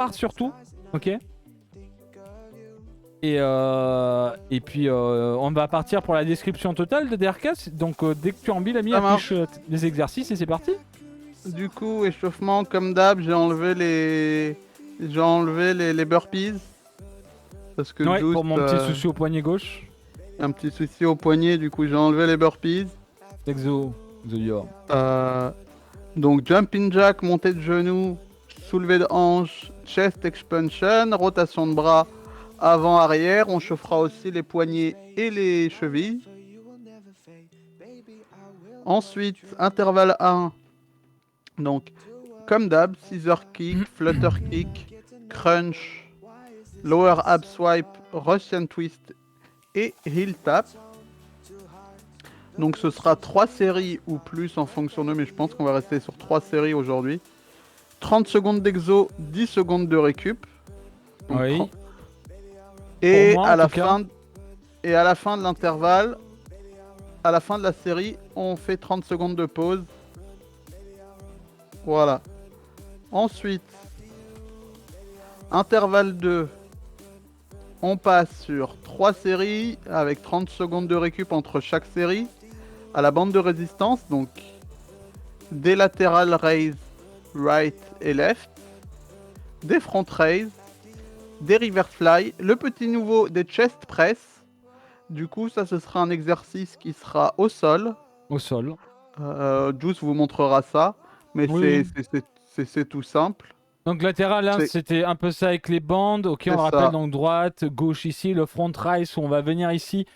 part surtout, ok. Et puis on va partir pour la description totale de DRK. Donc dès que tu as envie, l'ami, Ça affiche les exercices et c'est parti. Du coup, échauffement, comme d'hab, j'ai enlevé les burpees. Parce que Ouais, Juice pour mon petit souci au poignet gauche. a un petit souci au poignet, du coup j'ai enlevé les burpees. Exo, Exo. Euh, donc jumping jack, montée de genoux, soulevé de hanche, chest expansion, rotation de bras avant-arrière. On chauffera aussi les poignets et les chevilles. Ensuite, intervalle 1. Donc, comme d'hab, scissor kick, flutter kick, crunch, lower ab swipe, Russian twist et heel tap. Donc ce sera 3 séries ou plus en fonction de, mais je pense qu'on va rester sur 3 séries aujourd'hui. 30 secondes d'exo, 10 secondes de récup. Donc, Oui. 30. Et, moi, à en la tout cas. fin, et à la fin de l'intervalle, à la fin de la série, on fait 30 secondes de pause. Voilà. Ensuite, intervalle 2, on passe sur 3 séries avec 30 secondes de récup entre chaque série. À la bande de résistance, donc des lateral raise right et left, des front raise, des reverse fly, le petit nouveau des chest press. Du coup, ça ce sera un exercice qui sera au sol. Au sol. Juice vous montrera ça, mais Oui. c'est tout simple. Donc latéral, hein, C'est c'était un peu ça avec les bandes. Ok, on c'est le rappelle, ça, donc droite, gauche ici, le front rise, on va venir ici.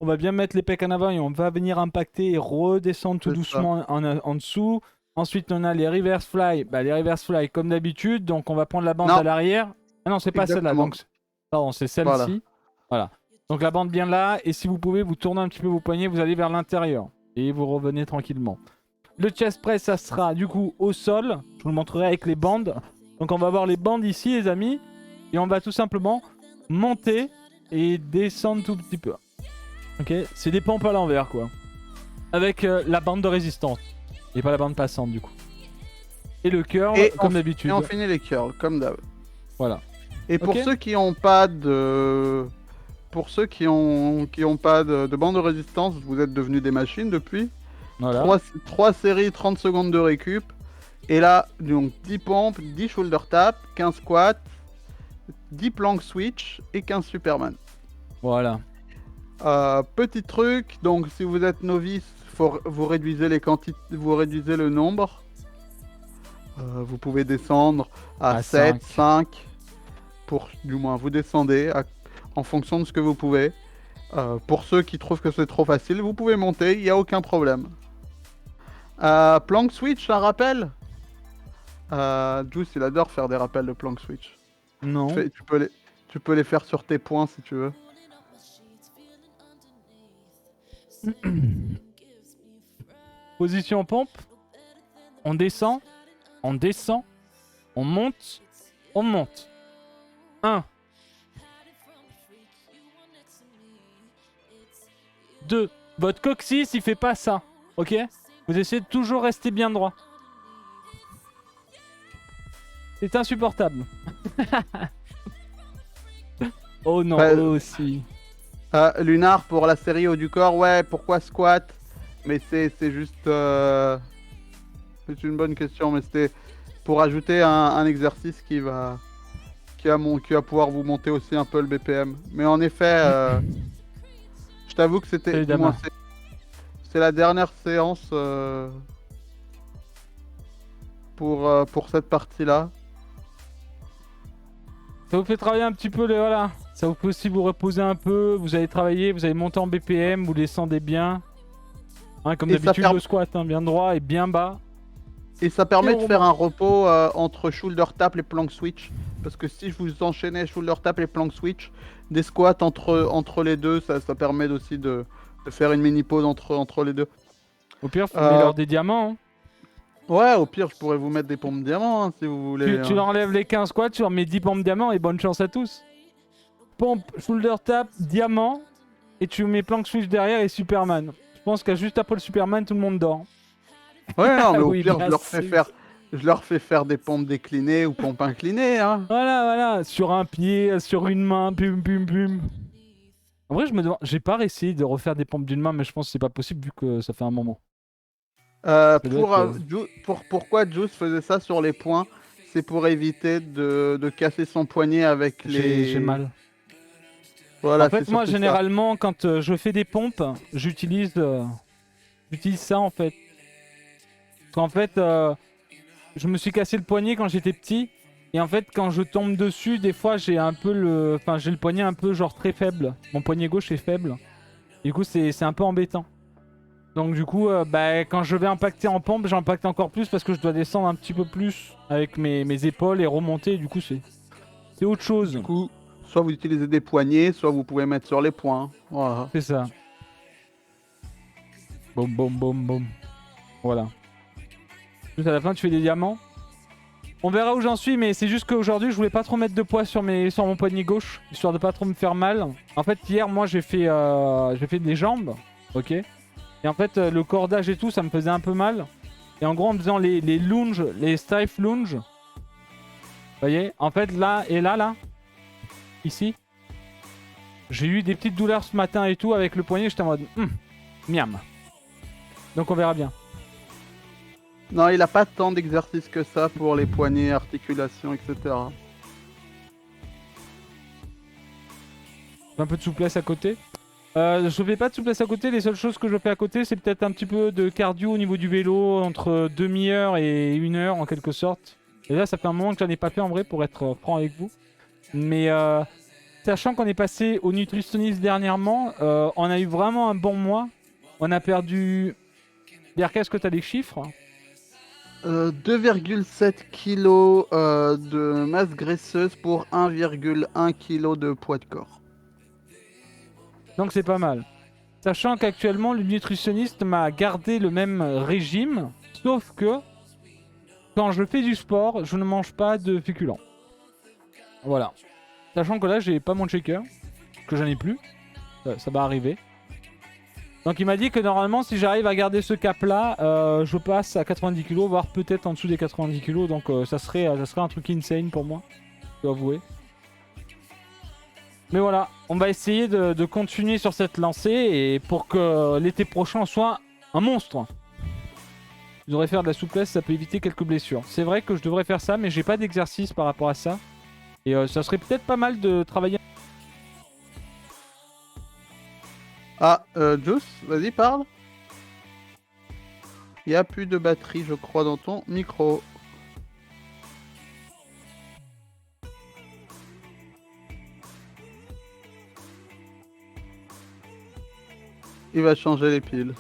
On va bien mettre les pecs en avant et on va venir impacter et redescendre tout c'est ça. doucement en dessous. Ensuite, on a les reverse fly. Bah, les reverse fly comme d'habitude. Donc, on va prendre la bande Non, à l'arrière. Ah non, c'est pas celle-là. exactement. Donc, pardon, c'est Voilà. celle-ci. Voilà. Donc, la bande bien là. Et si vous pouvez, vous tournez un petit peu vos poignets, vous allez vers l'intérieur. Et vous revenez tranquillement. Le chest press, ça sera du coup au sol. Je vous le montrerai avec les bandes. Donc, on va avoir les bandes ici, les amis. Et on va tout simplement monter et descendre tout petit peu. Ok, c'est des pompes à l'envers quoi. Avec la bande de résistance. Et pas la bande passante du coup. Et le curl Et comme et on d'habitude. finit les curls, comme d'hab. Voilà. Et Ok. pour ceux qui n'ont pas de... Pour ceux qui ont pas de bande de résistance, vous êtes devenus des machines depuis. Voilà. 3 séries, 30 secondes de récup. Et là, donc 10 pompes, 10 shoulder tap, 15 squats, 10 plank switch et 15 superman. Voilà. Petit truc, donc si vous êtes novice, vous réduisez les quantités, vous réduisez le nombre. Vous pouvez descendre à 7, 5. 5, pour du moins vous descendez en fonction de ce que vous pouvez. Pour ceux qui trouvent que c'est trop facile, vous pouvez monter, il n'y a aucun problème. Plank switch, un rappel. Juice, il adore faire des rappels de plank switch. Non. Tu peux les faire sur tes points si tu veux. Position pompe. On descend. On descend. On monte. On monte. 1. 2. Votre coccyx il fait pas ça. Ok. Vous essayez de toujours rester bien droit. C'est insupportable. Oh non, Ouais, eux aussi. Lunar pour la série haut du corps, ouais, pourquoi squat? Mais c'est juste... C'est une bonne question, mais c'était pour ajouter un exercice qui va pouvoir vous monter aussi un peu le BPM. Mais en effet, je t'avoue que c'était... Salut Du moins, Dama. c'est la dernière séance pour cette partie-là. Ça vous fait travailler un petit peu, voilà. Ça vous fait aussi vous reposer un peu. Vous allez travailler, vous allez monter en BPM, vous descendez bien. Hein, comme Et ça, d'habitude, le squat, hein, bien droit et bien bas. et ça Et permet on de faire remonte. un repos entre shoulder tap et plank switch. Parce que si je vous enchaînais shoulder tap et plank switch, des squats entre les deux, ça permet aussi de faire une mini pause entre les deux. Au pire, Euh, mets-leur des diamants. Hein. ouais, au pire, je pourrais vous mettre des pompes diamants hein, si vous voulez. Tu leur enlèves les 15 squats, tu leur mets 10 pompes diamants et bonne chance à tous. Pompe, shoulder tap, diamant. Et tu mets plank switch derrière et Superman. Je pense que juste après le Superman, tout le monde dort. Ouais, non, mais au Oui, pire, bien sûr. je leur fais faire des pompes déclinées ou pompes inclinées, hein. Voilà, sur un pied, sur une main, pum pum pum. En vrai, je me demande, j'ai pas essayé de refaire des pompes d'une main, mais je pense que c'est pas possible vu que ça fait un moment. Ça doit être, Pourquoi Juice faisait ça sur les poings? C'est pour éviter de casser son poignet avec j'ai les... mal. En Voilà, c'est fait, moi, surtout ça. généralement, quand je fais des pompes, j'utilise ça en fait. Parce qu'en fait, je me suis cassé le poignet quand j'étais petit. Et en fait, quand je tombe dessus, des fois, j'ai un peu le... Enfin, j'ai le poignet un peu genre très faible. Mon poignet gauche est faible. Et du coup, c'est un peu embêtant. Donc du coup, bah, quand je vais impacter en pompe, j'impacte encore plus parce que je dois descendre un petit peu plus avec mes épaules et remonter. Et du coup, c'est autre chose. Du coup, soit vous utilisez des poignets, soit vous pouvez mettre sur les poings. Voilà. C'est ça. Boum, boum, boum, boum. Voilà. Juste à la fin, tu fais des diamants. On verra où j'en suis, mais c'est juste qu'aujourd'hui, je voulais pas trop mettre de poids sur mon poignet gauche, histoire de pas trop me faire mal. En fait, hier, moi, j'ai fait des jambes, ok. Et en fait, le cordage et tout, ça me faisait un peu mal. Et en gros, en faisant les lunges, les stiff lunges, vous voyez, en fait, là et là, ici, j'ai eu des petites douleurs ce matin et tout avec le poignet. J'étais en mode, miam. Donc on verra bien. Non, il a pas tant d'exercices que ça pour les poignets, articulations, etc. Un peu de souplesse à côté. Je fais pas de souplesse à côté. Les seules choses que je fais à côté, c'est peut-être un petit peu de cardio au niveau du vélo, entre demi-heure et 1 heure en quelque sorte. Et là, ça fait un moment que j'en ai pas fait en vrai, pour être franc avec vous. Mais sachant qu'on est passé au nutritionniste dernièrement, on a eu vraiment un bon mois. On a perdu... Berka, est-ce que tu as les chiffres? 2,7 kg de masse graisseuse pour 1,1 kg de poids de corps. Donc c'est pas mal. Sachant qu'actuellement, le nutritionniste m'a gardé le même régime, sauf que quand je fais du sport, je ne mange pas de féculents. Voilà. Sachant que là, j'ai pas mon shaker, que j'en ai plus. Ça va arriver. Donc il m'a dit que normalement, si j'arrive à garder ce cap-là, je passe à 90 kg, voire peut-être en dessous des 90 kg. Donc ça serait un truc insane pour moi, je dois avouer. Mais voilà, on va essayer de continuer sur cette lancée et pour que l'été prochain soit un monstre. Je devrais faire de la souplesse, ça peut éviter quelques blessures. C'est vrai que je devrais faire ça, mais j'ai pas d'exercice par rapport à ça. Et ça serait peut-être pas mal de travailler. Ah, Juice, vas-y, parle. Il n'y a plus de batterie, je crois, dans ton micro. Il va changer les piles.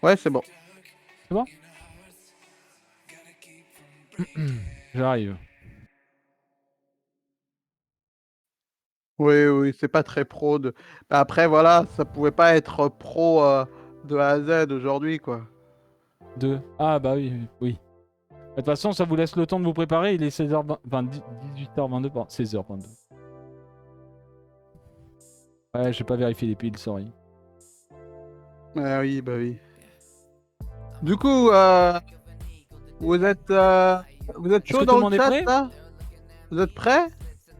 Ouais, c'est bon. C'est bon? J'arrive. Oui, oui, c'est pas très pro de... Bah, après, voilà, ça pouvait pas être pro de A à Z aujourd'hui, quoi. 2. Ah bah oui, oui. De toute façon, ça vous laisse le temps de vous préparer. Il est 16h20... Enfin, 18h22, pardon. 16h22. Ouais, j'ai pas vérifié les piles, sorry. Ah oui, bah oui. Du coup, vous êtes chaud que tout dans le le monde est chat, prêt là? Vous êtes prêts?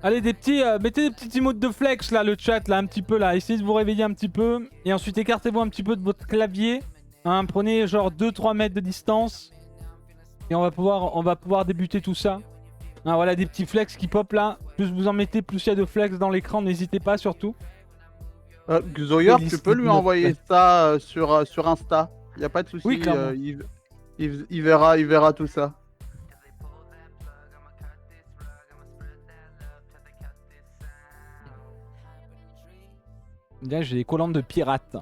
Allez, mettez des petits emotes de flex là, le chat là, un petit peu là. Essayez de vous réveiller un petit peu. Et ensuite, écartez-vous un petit peu de votre clavier. Hein, prenez genre 2-3 mètres de distance. Et on va pouvoir débuter tout ça. Hein, voilà, des petits flex qui pop là. Plus vous en mettez, plus il y a de flex dans l'écran. N'hésitez pas surtout. Xoyor, tu peux lui envoyer ça sur Insta. Y a pas de souci. Oui, clairement. Il verra tout ça. Là, j'ai des collantes de pirates.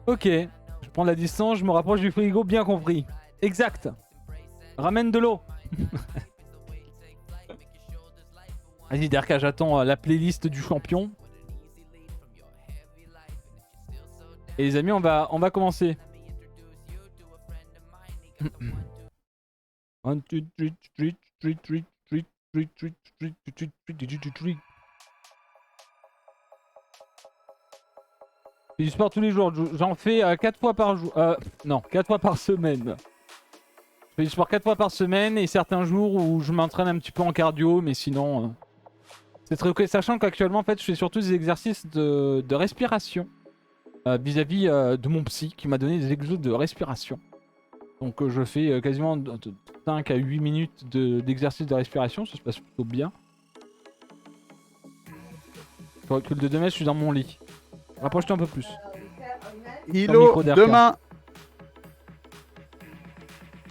Ok. prends la distance, je me rapproche du frigo, bien compris. Exact. Ramène de l'eau. Vas-y, Derka, j'attends la playlist du champion. Et les amis, on va commencer. 1, 2, 3. Je fais du sport tous les jours. J'en fais 4 fois par jour. Non, 4 fois par semaine. Je fais du sport 4 fois par semaine et certains jours où je m'entraîne un petit peu en cardio, mais sinon... c'est très ok. Sachant qu'actuellement, en fait, je fais surtout des exercices de respiration vis-à-vis de mon psy qui m'a donné des exos de respiration. Donc je fais quasiment de 5 à 8 minutes d'exercice de respiration, ça se passe plutôt bien. Je recule de 2 mètres, je suis dans mon lit. Rapproche-toi un peu plus. Hilo, demain.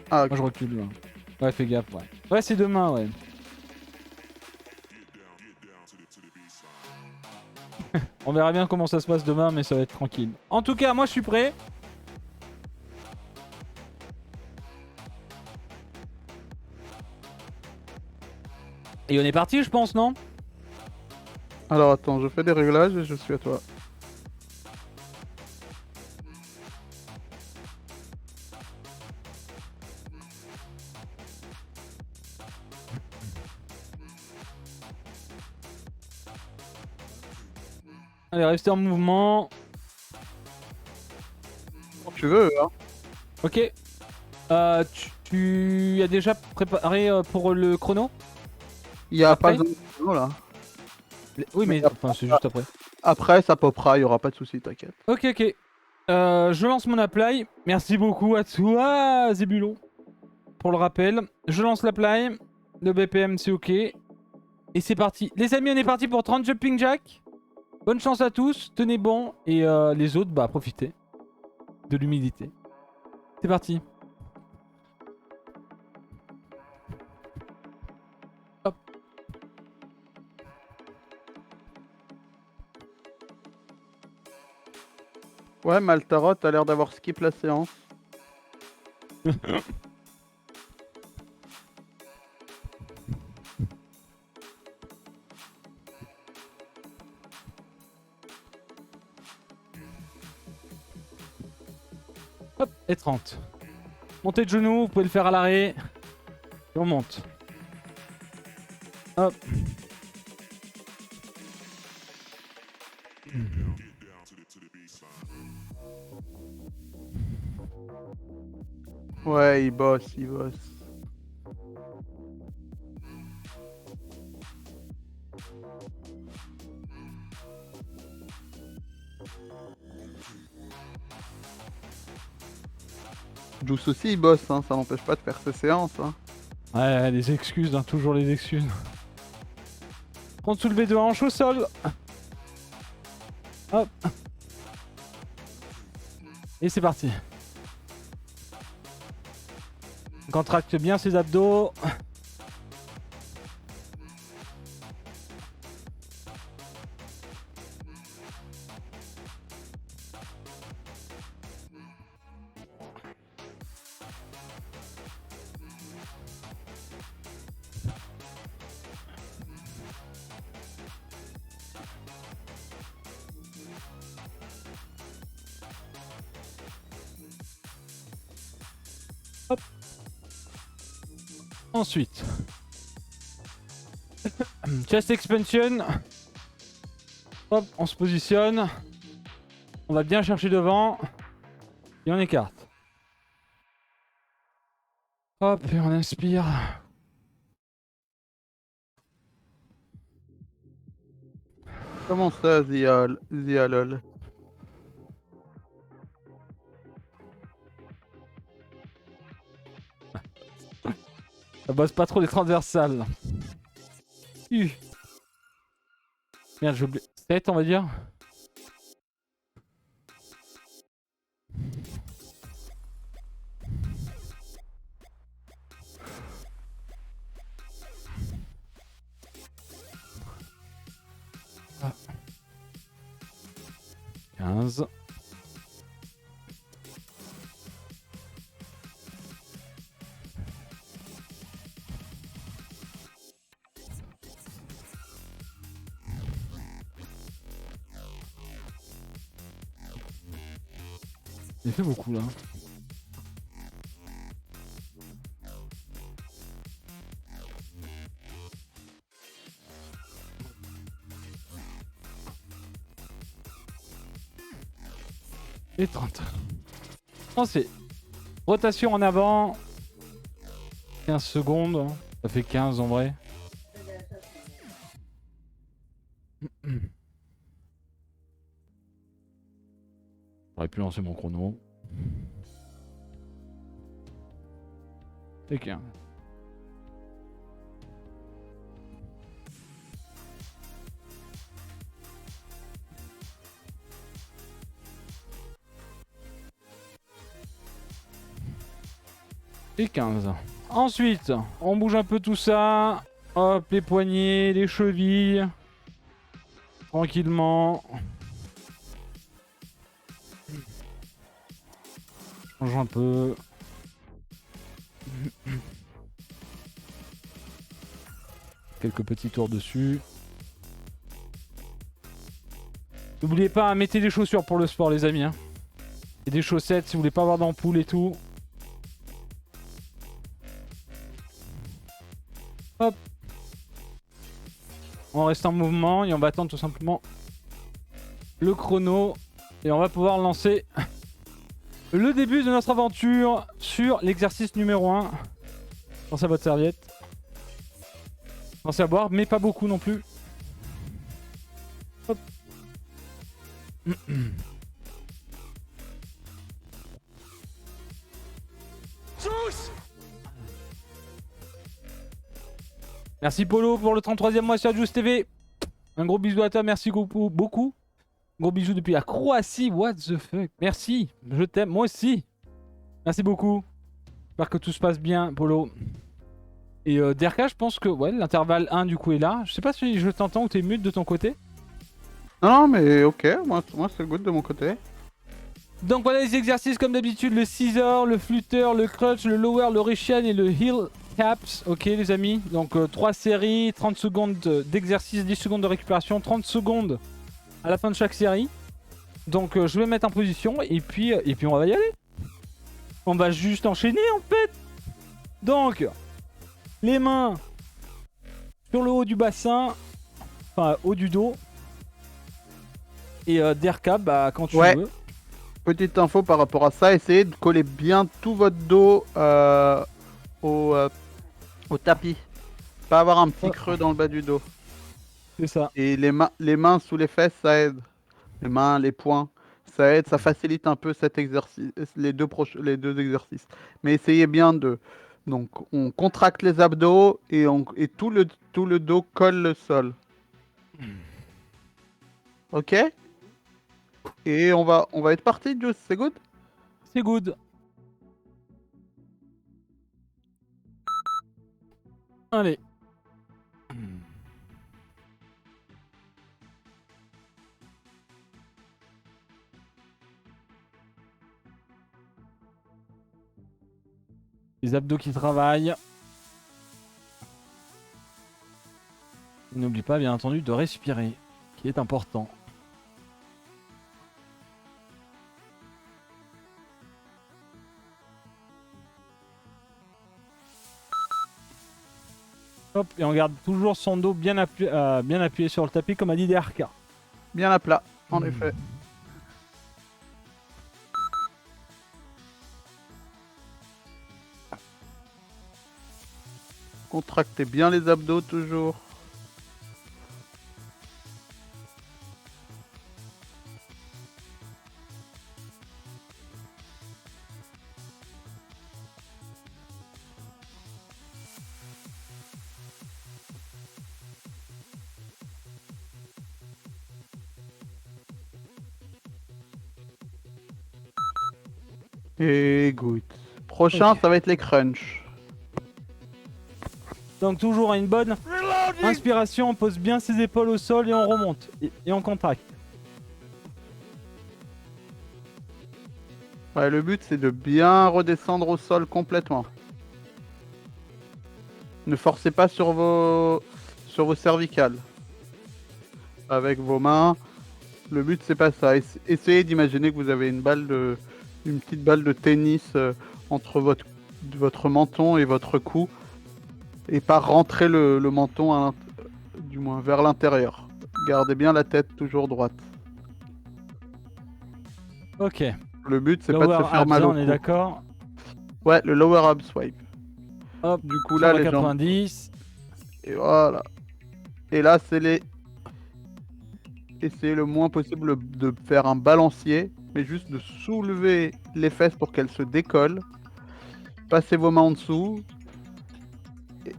Ah, Moi je recule là. Ouais, fais gaffe, ouais. Ouais, c'est demain, ouais. On verra bien comment ça se passe demain, mais ça va être tranquille. En tout cas, moi je suis prêt. Et on est parti, je pense, non? alors attends, je fais des réglages et je suis à toi. Allez, restez en mouvement. Quand tu veux, hein. Ok. Tu as déjà préparé pour le chrono? Il y a Après pas de... non, là. Oui, mais enfin, c'est juste après. Après, ça popera, il y aura pas de souci, t'inquiète. Ok, ok. Je lance mon apply. Merci beaucoup à toi, Zébulon, pour le rappel. Je lance l'apply. Le BPM, c'est ok. Et c'est parti. Les amis, on est parti pour 30 jumping jack. Bonne chance à tous. Tenez bon. Et les autres, bah, profitez de l'humidité. C'est parti. Hop. Ouais, Maltarot a l'air d'avoir skip la séance. Hop, et 30. Montez de genoux, vous pouvez le faire à l'arrêt. Et on monte. Hop. Ouais, il bosse, il bosse. Juice aussi, il bosse, hein, ça n'empêche pas de faire ses séances. Hein. Ouais, les excuses, hein, toujours les excuses. Prends soulevé de hanche au sol. Hop. Et c'est parti. Contracte bien ses abdos. Hop. Ensuite. Chest expansion. Hop, on se positionne. On va bien chercher devant. Et on écarte. Hop, et on inspire. Comment ça, Zialol? Ça bosse pas trop les transversales. Merde, j'ai oublié. 7, on va dire. Ah. 15. J'ai fait beaucoup là. Et 30. Non, c'est rotation en avant. 15 secondes. Ça fait 15 en vrai. J'aurais pu lancer mon chrono. Et 15. Et 15. Ensuite, on bouge un peu tout ça. Hop, les poignets, les chevilles. Tranquillement. Change un peu. Quelques petits tours dessus. N'oubliez pas, mettez des chaussures pour le sport, les amis. Hein. Et des chaussettes si vous voulez pas avoir d'ampoule et tout. Hop. On reste en mouvement et on va attendre tout simplement le chrono. Et on va pouvoir lancer le début de notre aventure sur l'exercice numéro 1. Pensez à votre serviette. Pensez à boire, mais pas beaucoup non plus. Hop. Merci Polo pour le 33e mois sur Juice TV. Un gros bisou à toi, merci beaucoup. Gros bisous depuis la Croatie, what the fuck. Merci, je t'aime, moi aussi. Merci beaucoup. J'espère que tout se passe bien, Polo. Et Derka, je pense que ouais, l'intervalle 1 du coup est là. Je sais pas si je t'entends ou t'es mute de ton côté. Non, mais ok, moi c'est good de mon côté. Donc voilà les exercices comme d'habitude, le scissor, le flutteur, le crutch, le lower, le Richian et le heel caps. Ok les amis, donc 3 séries, 30 secondes d'exercice, 10 secondes de récupération, 30 secondes à la fin de chaque série. Donc je vais mettre en position et puis on va y aller. On va juste enchaîner en fait. Donc, les mains sur le haut du bassin, enfin haut du dos. Et Derka, bah quand tu veux. Petite info par rapport à ça, essayez de coller bien tout votre dos au tapis. Pas avoir un petit creux dans le bas du dos. C'est ça. Et les mains sous les fesses, ça aide. Les mains, les poings, ça aide, ça facilite un peu cet exercice, les deux exercices. Mais essayez bien de... Donc on contracte les abdos et tout le dos colle le sol. Ok? Et on va être parti, Juice, c'est good? C'est good. Allez. Les abdos qui travaillent. N'oublie pas bien entendu de respirer, qui est important. Hop, et on garde toujours son dos bien appuyé sur le tapis comme a dit DRK. Bien à plat, en effet. Contractez bien les abdos toujours. Et good. Prochain, Ok. ça va être les crunchs. Donc toujours à une bonne inspiration, on pose bien ses épaules au sol et on remonte. Et on contracte. Ouais, le but c'est de bien redescendre au sol complètement. Ne forcez pas sur vos cervicales. Avec vos mains. Le but c'est pas ça. Essayez d'imaginer que vous avez une balle de une petite balle de tennis entre votre menton et votre cou. Et pas rentrer le menton, du moins vers l'intérieur. Gardez bien la tête toujours droite. Ok. Le but, c'est pas de Lower se faire abs, mal au on est cou. d'accord. Ouais, le lower ab swipe. Hop, Du coup, sur là, la les jambes. 90. Et voilà. Et là, c'est les. Essayez le moins possible de faire un balancier, mais juste de soulever les fesses pour qu'elles se décollent. Passez vos mains en dessous.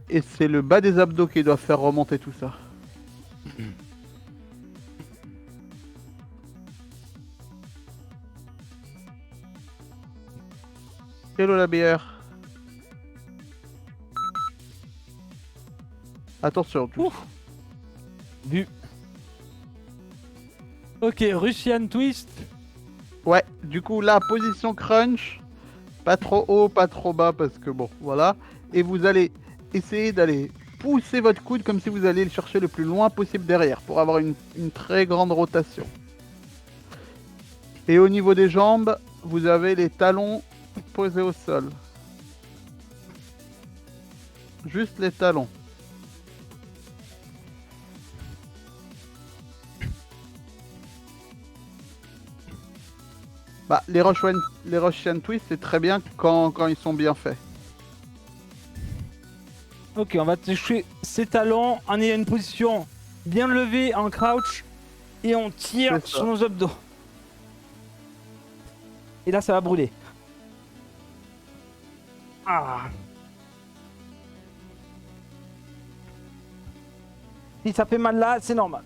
Et c'est le bas des abdos qui doit faire remonter tout ça. Hello la bière. Attention. Ouf. Vu. Ok, Russian twist. Ouais, du coup, là, position crunch. Pas trop haut, pas trop bas, parce que bon, voilà. Et vous allez essayer d'aller pousser votre coude comme si vous alliez le chercher le plus loin possible derrière, pour avoir une très grande rotation. Et au niveau des jambes, vous avez les talons posés au sol. Juste les talons. Bah, les Russian Twist, c'est très bien quand ils sont bien faits. Ok, on va toucher ses talons. On est à une position bien levée en crouch. Et on tire C'est sur ça. nos abdos. Et là, ça va brûler. Ah. Si ça fait mal là, c'est normal.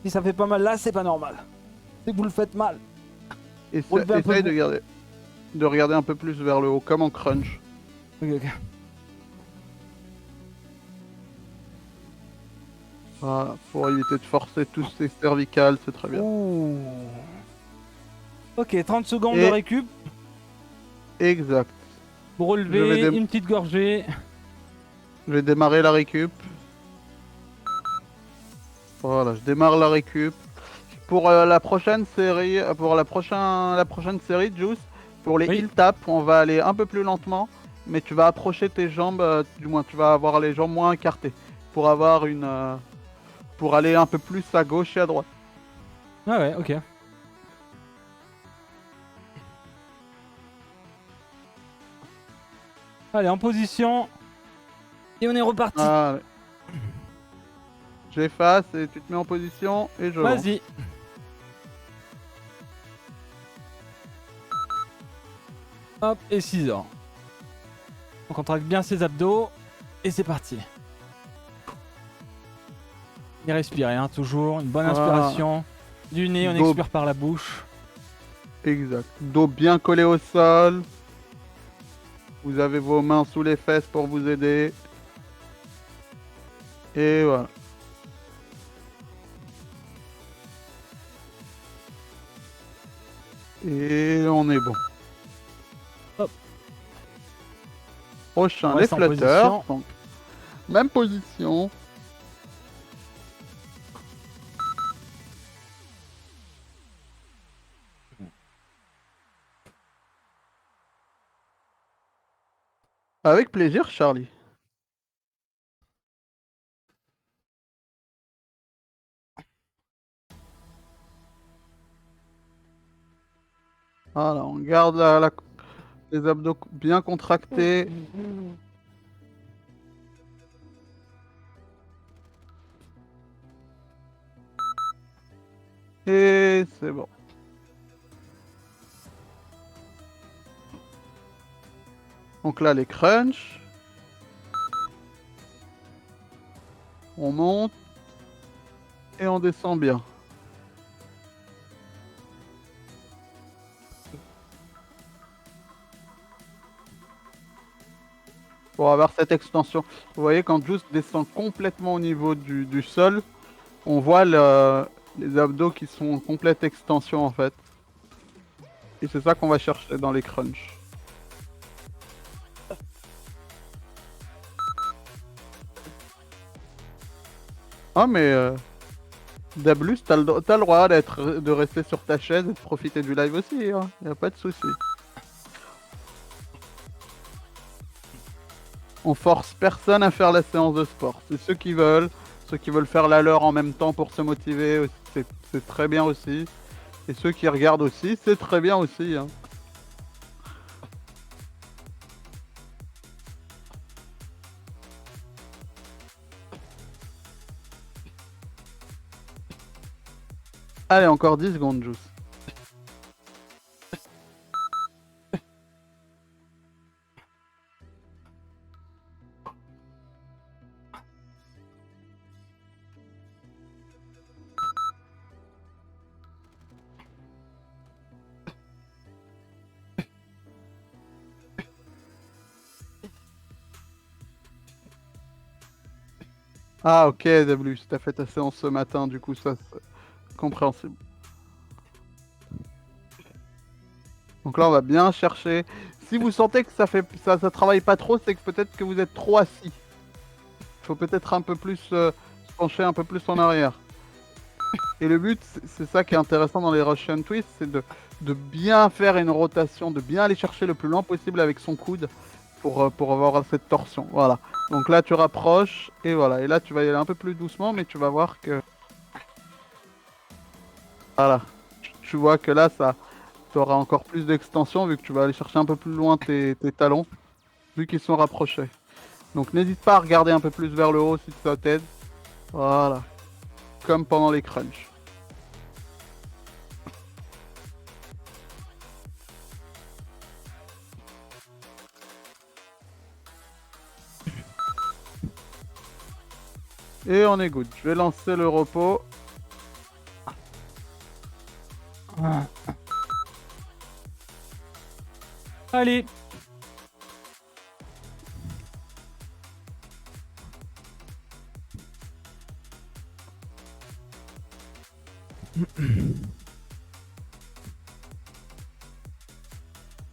Si ça fait pas mal là, c'est pas normal. C'est que vous le faites mal. Relevez un peu Essaye le- de regarder un peu plus vers le haut, comme en crunch. Ok, ok. Voilà, pour éviter de forcer tous ces cervicales, c'est très bien. Ouh. Ok, 30 secondes de Et récup. exact. Pour relever une petite gorgée. Je vais démarrer la récup. Voilà, je démarre la récup. Pour la prochaine série, la prochaine série, Juice, pour les Oui. heel taps, on va aller un peu plus lentement, mais tu vas approcher tes jambes, du moins tu vas avoir les jambes moins écartées, pour avoir pour aller un peu plus à gauche et à droite. Ah ouais, ok. Allez, en position. Et on est reparti. Allez. J'efface et tu te mets en position et je lance. Vas-y. Hop, et 6 heures. On contracte bien ses abdos. Et c'est parti. Et respirez, hein, toujours. Une bonne inspiration. Du nez, on Dos. expire par la bouche. Exact. Dos bien collé au sol. Vous avez vos mains sous les fesses pour vous aider. Et voilà. Et on est bon. Hop. Prochain, On les reste en flotteurs. position. Donc, même position. Avec plaisir, Charlie. Voilà, on garde les abdos bien contractés. Et c'est bon. Donc là, les crunchs. On monte. Et on descend bien. Pour avoir cette extension. Vous voyez, quand Juice descend complètement au niveau du sol, on voit les abdos qui sont en complète extension en fait. Et c'est ça qu'on va chercher dans les crunchs. Ah mais Dablus, t'as le droit de rester sur ta chaise et de profiter du live aussi, hein. Y a pas de souci. On force personne à faire la séance de sport. C'est ceux qui veulent faire la leur en même temps pour se motiver, c'est très bien aussi. Et ceux qui regardent aussi, c'est très bien aussi, hein. Allez, encore 10 secondes, Juice. Ah ok, Dablus, t'as fait ta séance ce matin, du coup ça c'est compréhensible. Donc là on va bien chercher. Si vous sentez que ça travaille pas trop, c'est que peut-être que vous êtes trop assis. Faut peut-être un peu plus se pencher un peu plus en arrière. Et le but, c'est ça qui est intéressant dans les Russian Twists, c'est de bien faire une rotation, de bien aller chercher le plus loin possible avec son coude pour avoir cette torsion. Voilà. Donc là tu rapproches et voilà. Et là tu vas y aller un peu plus doucement, mais tu vas voir que... Voilà. Tu vois que là ça... Tu auras encore plus d'extension vu que tu vas aller chercher un peu plus loin tes talons, vu qu'ils sont rapprochés. Donc n'hésite pas à regarder un peu plus vers le haut si ça t'aide. Voilà. Comme pendant les crunchs. Et on est good. Je vais lancer le repos. Allez.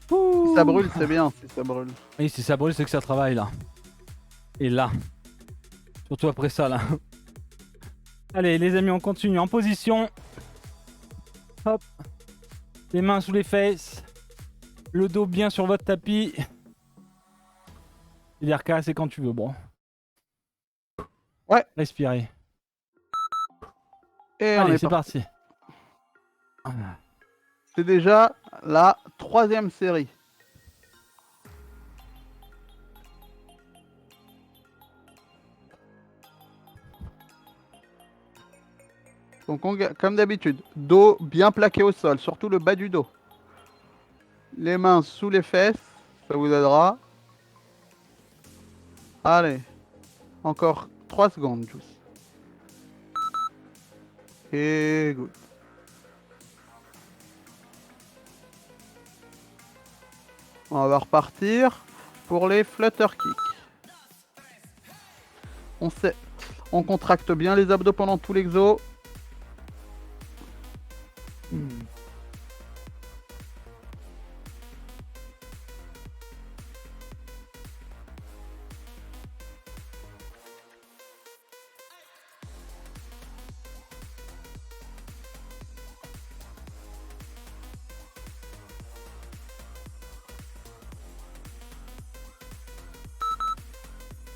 Si ça brûle, c'est bien si ça brûle. Oui, si ça brûle, c'est que ça travaille là. Et là. Surtout après ça là. Allez les amis, on continue en position. Hop. Les mains sous les fesses. Le dos bien sur votre tapis. Et les recasser quand tu veux, bon. Ouais. Respirez. Et allez, c'est parti. C'est déjà la 3e série. Donc comme d'habitude, dos bien plaqué au sol, surtout le bas du dos. Les mains sous les fesses, ça vous aidera. Allez, encore 3 secondes, Juice. Et good. On va repartir pour les flutter kicks. On contracte bien les abdos pendant tout l'exo.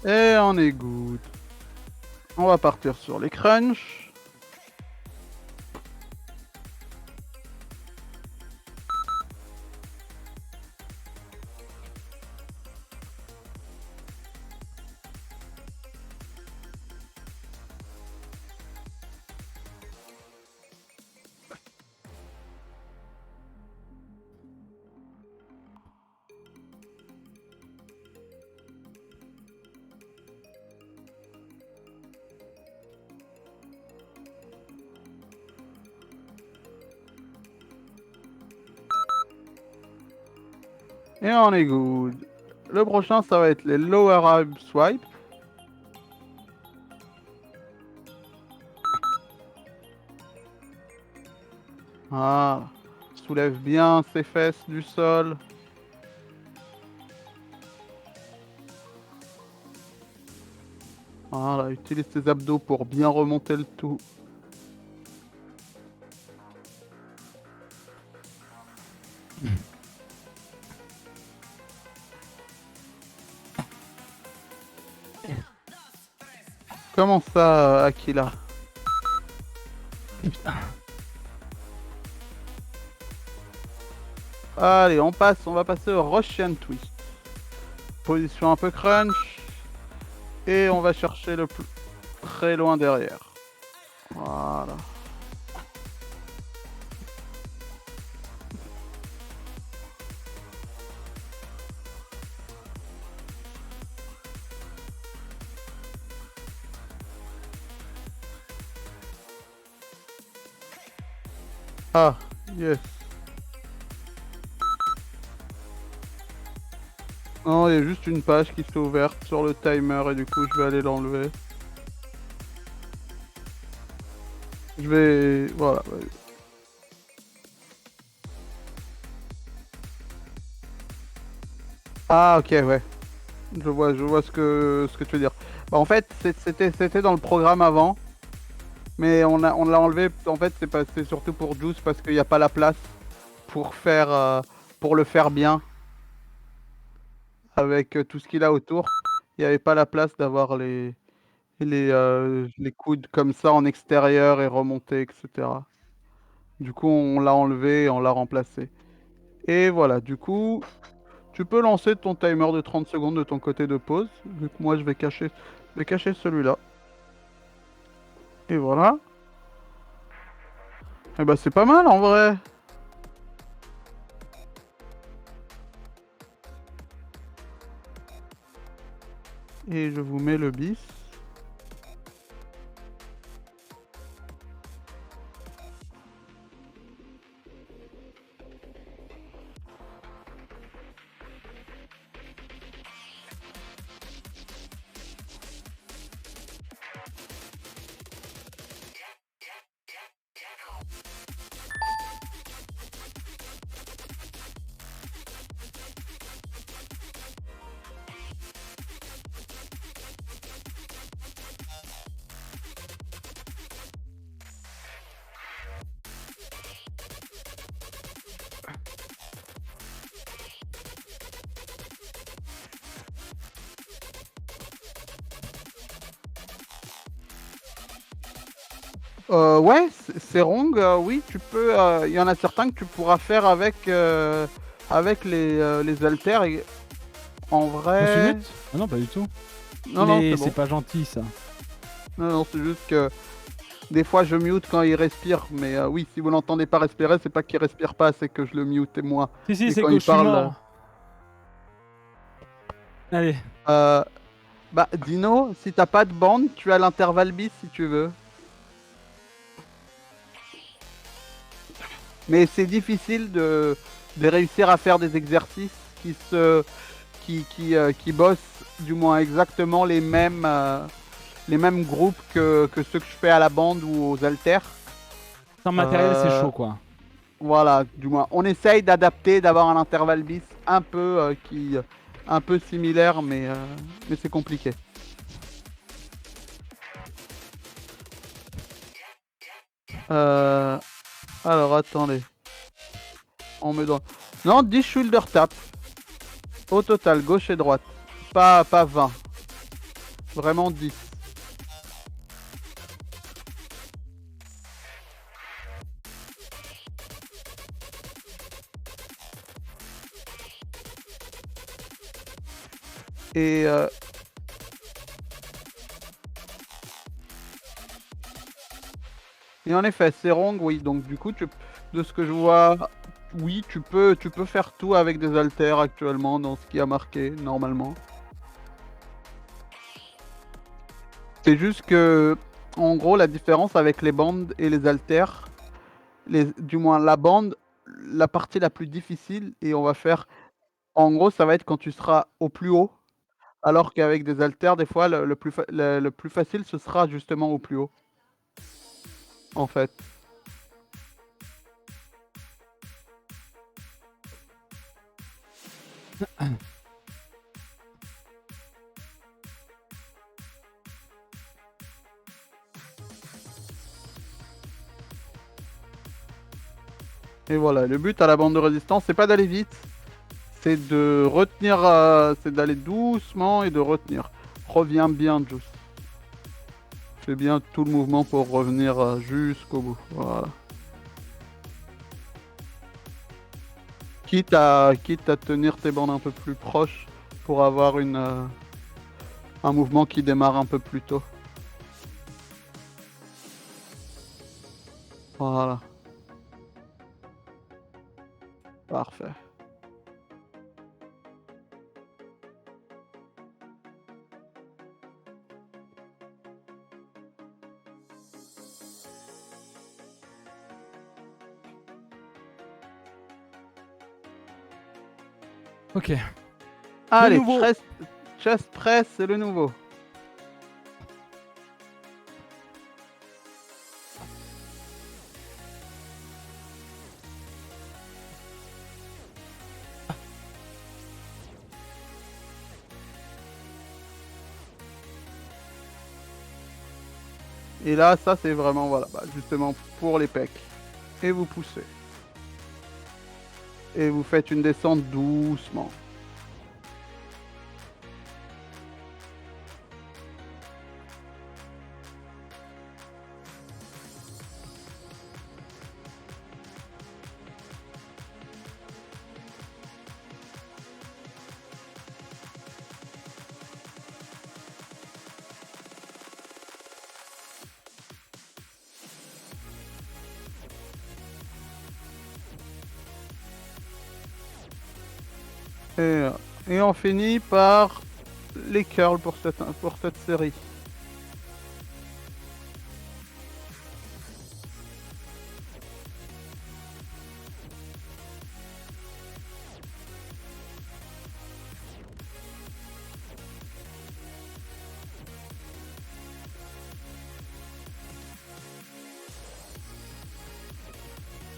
Et on est good. On va partir sur les crunchs. Et on est good. Le prochain, ça va être les lower ab swipe. Ah, soulève bien ses fesses du sol. Voilà, utilise tes abdos pour bien remonter le tout. Comment ça, Aquila? Allez, on va passer au Russian Twist. Position un peu crunch. Et on va chercher le plus très loin derrière. Voilà. Ah, yes. Non, il y a juste une page qui s'est ouverte sur le timer et du coup je vais aller l'enlever. Je vais... Voilà. Ah ok, ouais. Je vois ce que tu veux dire. Bah, en fait, c'était dans le programme avant. Mais on l'a enlevé, en fait c'est surtout pour Juice parce qu'il n'y a pas la place pour faire pour le faire bien avec tout ce qu'il a autour. Il n'y avait pas la place d'avoir les coudes comme ça en extérieur et remonter, etc. Du coup on l'a enlevé et on l'a remplacé. Et voilà, du coup, tu peux lancer ton timer de 30 secondes de ton côté de pause. Vu que moi je vais cacher celui-là. Et voilà. Et bah c'est pas mal en vrai. Et je vous mets le bis. Ouais, c'est wrong, oui, tu peux. Il y en a certains que tu pourras faire avec les haltères. Et en On se vrai. mute? Ah non, pas du tout. Non, non, c'est C'est bon. pas gentil ça. Non, non, c'est juste que des fois je mute quand il respire. Mais oui, si vous l'entendez pas respirer, c'est pas qu'il respire pas, c'est que je le mute et moi. Si, Et c'est quand que il je suis parle. mort. Allez. Bah, Dino, si t'as pas de bande, tu as l'intervalle bis si tu veux. Mais c'est difficile de réussir à faire des exercices qui bossent du moins exactement les mêmes groupes que ceux que je fais à la bande ou aux haltères. Sans matériel, c'est Euh, chaud quoi. voilà, du moins. On essaye d'adapter, d'avoir un intervalle bis un peu un peu similaire, mais c'est compliqué. Euh, alors attendez. On me donne. Non, 10 shoulder tap. Au total, gauche et droite. Pas 20. Vraiment 10. Et, et en effet, c'est wrong, oui. Donc du coup, de ce que je vois, oui, tu peux faire tout avec des haltères actuellement dans ce qui a marqué normalement. C'est juste que, en gros, la différence avec les bandes et les haltères, du moins la bande, la partie la plus difficile, et on va faire, en gros, ça va être quand tu seras au plus haut, alors qu'avec des haltères, des fois, le plus facile, ce sera justement au plus haut, en fait. Et voilà, le but à la bande de résistance, c'est pas d'aller vite, c'est de retenir, c'est d'aller doucement et de retenir. Reviens bien, Juice. Fais bien tout le mouvement pour revenir jusqu'au bout. Voilà. Quitte à tenir tes bandes un peu plus proches pour avoir un mouvement qui démarre un peu plus tôt. Voilà. Parfait. Ok. Allez, nouveau. chest press, c'est le nouveau. Et là, ça c'est vraiment, voilà, justement pour les pecs. Et vous poussez. Et vous faites une descente doucement. Et on finit par les curls pour cette série.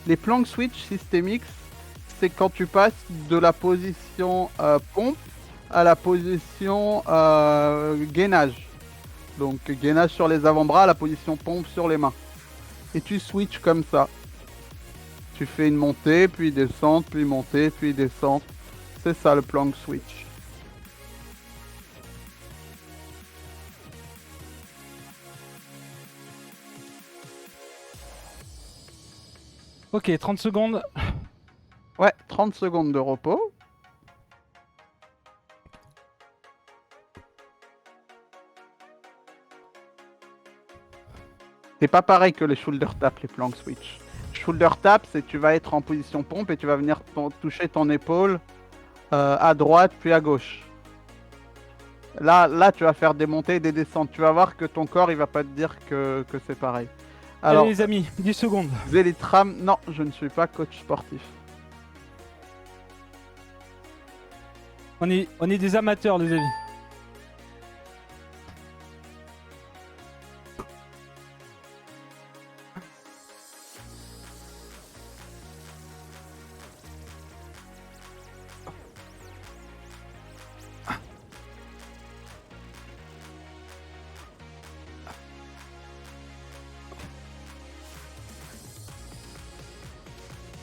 Les plank switch systémiques, c'est quand tu passes de la position pompe à la position gainage. Donc gainage sur les avant-bras, la position pompe sur les mains. Et tu switches comme ça. Tu fais une montée, puis descente, puis montée, puis descente. C'est ça le plank switch. Ok, 30 secondes. Ouais, 30 secondes de repos. C'est pas pareil que les shoulder tap, les plank switch. Shoulder tap, c'est tu vas être en position pompe et tu vas venir toucher ton épaule à droite puis à gauche. Là, tu vas faire des montées et des descentes. Tu vas voir que ton corps, il va pas te dire que c'est pareil. Alors, allez les amis, 10 secondes. Zélitram, non, je ne suis pas coach sportif. On est des amateurs les amis.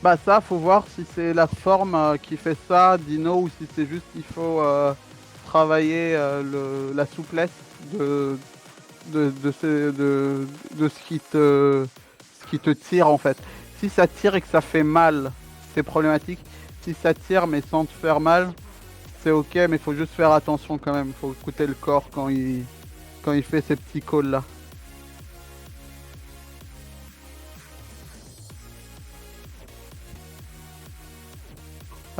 Bah ça, faut voir si c'est la forme qui fait ça, Dino, ou si c'est juste qu'il faut travailler la souplesse de ce qui te tire en fait. Si ça tire et que ça fait mal, c'est problématique. Si ça tire mais sans te faire mal, c'est ok, mais il faut juste faire attention quand même. Il faut écouter le corps quand il fait ces petits calls là.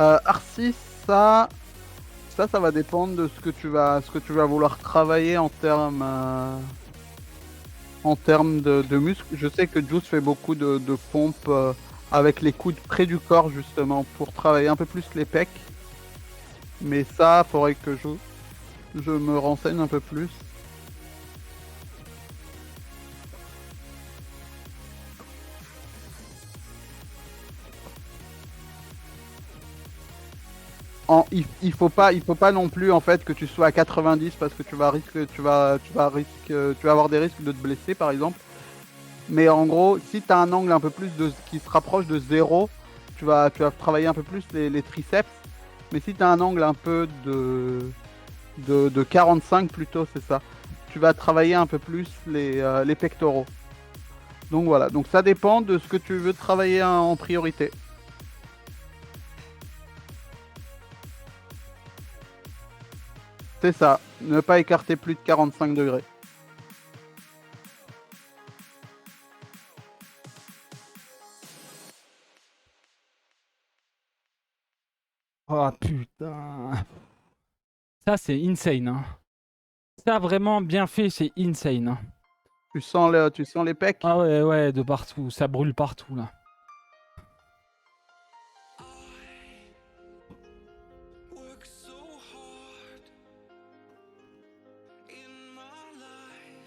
Arcis, ça va dépendre de ce que tu vas vouloir travailler en termes de muscles. Je sais que Juice fait beaucoup de pompes avec les coudes près du corps justement pour travailler un peu plus les pecs. Mais ça, faudrait que je me renseigne un peu plus. Il faut pas non plus en fait que tu sois à 90 parce que tu vas avoir des risques de te blesser par exemple. Mais en gros, si tu as un angle un peu plus qui se rapproche de 0, tu vas travailler un peu plus les triceps. Mais si tu as un angle un peu de 45 plutôt, c'est ça. tu vas travailler un peu plus les pectoraux. Donc voilà, donc ça dépend de ce que tu veux travailler en priorité. C'est ça, ne pas écarter plus de 45 degrés. Oh putain. Ça, c'est insane. Hein. Ça, vraiment bien fait, c'est insane. Hein. Tu sens les pecs? Ah ouais, ouais, de partout. Ça brûle partout, là.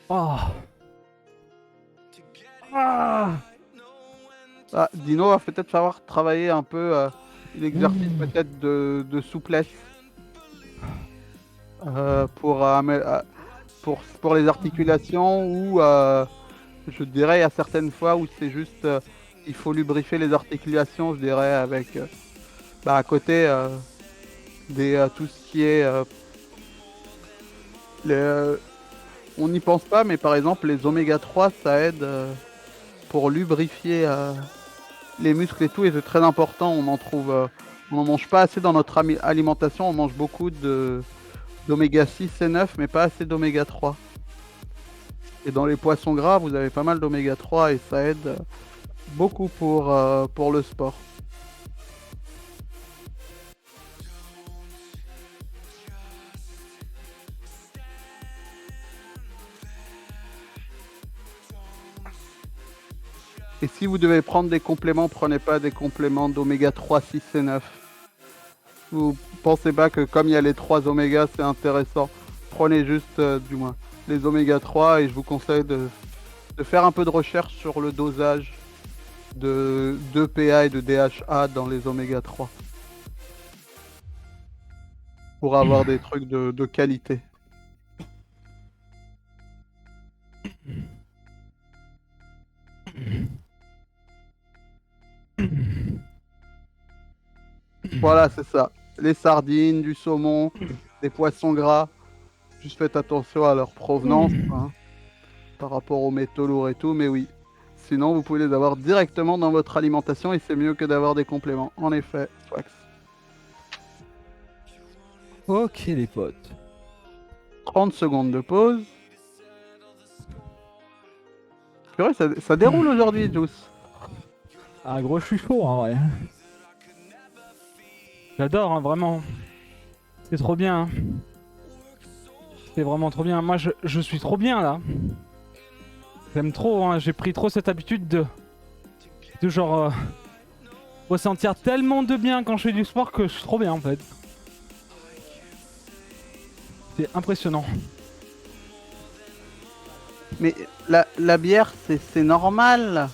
Oh. Ah. Ah, Dino va peut-être falloir travailler un peu l'exercice peut-être de souplesse pour les articulations ou je dirais il y a certaines fois où c'est juste il faut lubrifier les articulations, je dirais avec à côté tout ce qui est les, on n'y pense pas, mais par exemple les oméga 3 ça aide pour lubrifier les muscles et tout, et c'est très important. On n'en mange pas assez dans notre alimentation. On mange beaucoup d'oméga 6 et 9, mais pas assez d'oméga 3. Et dans les poissons gras, vous avez pas mal d'oméga 3 et ça aide beaucoup pour le sport. Et si vous devez prendre des compléments, prenez pas des compléments d'oméga 3, 6 et 9. Vous pensez pas que comme il y a les 3 oméga, c'est intéressant. Prenez juste, du moins, les oméga 3 et je vous conseille de faire un peu de recherche sur le dosage de d'EPA et de DHA dans les oméga 3 pour avoir des trucs de qualité. Voilà, c'est ça. Les sardines, du saumon, des poissons gras. Juste faites attention à leur provenance hein, par rapport aux métaux lourds et tout, mais oui. Sinon, vous pouvez les avoir directement dans votre alimentation et c'est mieux que d'avoir des compléments. En effet, Swax. Ok, les potes. 30 secondes de pause. Purée, ça déroule aujourd'hui, Juice. Ah, gros, je suis chaud, en vrai. J'adore, hein, vraiment. C'est trop bien. Hein. C'est vraiment trop bien. Moi, je suis trop bien, là. J'aime trop, hein. J'ai pris trop cette habitude de genre... ressentir tellement de bien quand je fais du sport que je suis trop bien, en fait. C'est impressionnant. Mais la bière, c'est normal.